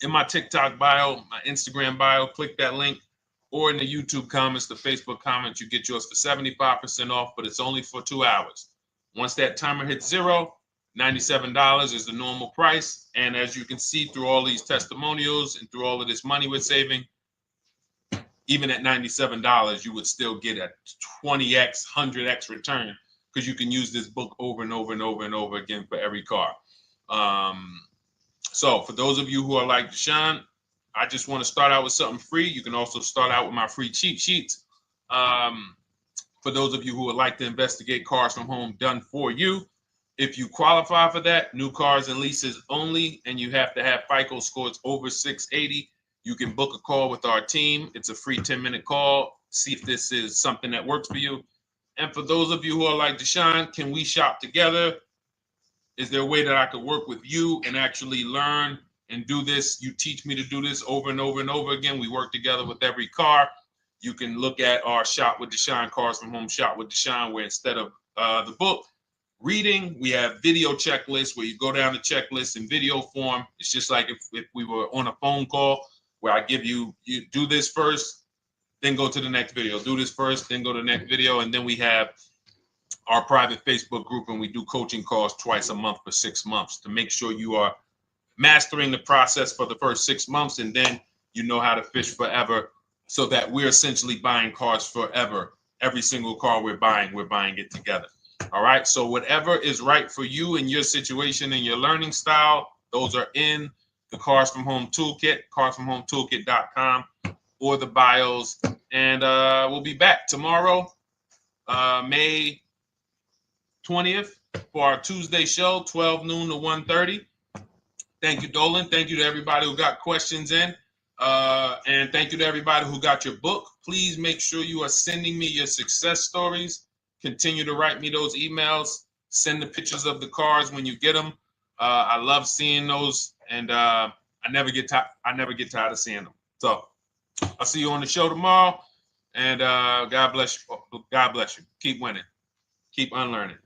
In my TikTok bio, my Instagram bio, click that link, or in the YouTube comments, the Facebook comments, you get yours for 75% off, but it's only for 2 hours. Once that timer hits 0, $97 is the normal price. And as you can see through all these testimonials and through all of this money we're saving, even at $97, you would still get a 20x, 100x return, because you can use this book over and over and over and over again for every car. So for those of you who are like, Deshone, I just want to start out with something free, you can also start out with my free cheat sheets. For those of you who would like to investigate Cars from Home done for you, if you qualify for that, new cars and leases only, and you have to have FICO scores over 680, you can book a call with our team. It's a free 10-minute call. See if this is something that works for you. And for those of you who are like, Deshone, can we shop together? Is there a way that I could work with you and actually learn and do this? You teach me to do this over and over and over again. We work together with every car. You can look at our Shop with Deshone, Cars from Home Shop with Deshone, where instead of the book reading, we have video checklists where you go down the checklist in video form. It's just like if we were on a phone call, where I give you do this first, then go to the next video. Do this first, then go to the next video. And then we have our private Facebook group, and we do coaching calls twice a month for 6 months to make sure you are mastering the process for the first 6 months, and then you know how to fish forever so that we're essentially buying cars forever. Every single car we're buying it together. All right. So whatever is right for you and your situation and your learning style, those are in the Cars from Home Toolkit, carsfromhometoolkit.com, or the bios. And we'll be back tomorrow, May 20th, for our Tuesday show, 12 noon to 1:30. Thank you, Dolan. Thank you to everybody who got questions in. And thank you to everybody who got your book. Please make sure you are sending me your success stories. Continue to write me those emails. Send the pictures of the cars when you get them. I love seeing those, and I never get tired of seeing them. So I'll see you on the show tomorrow. And God bless you. God bless you. Keep winning. Keep unlearning.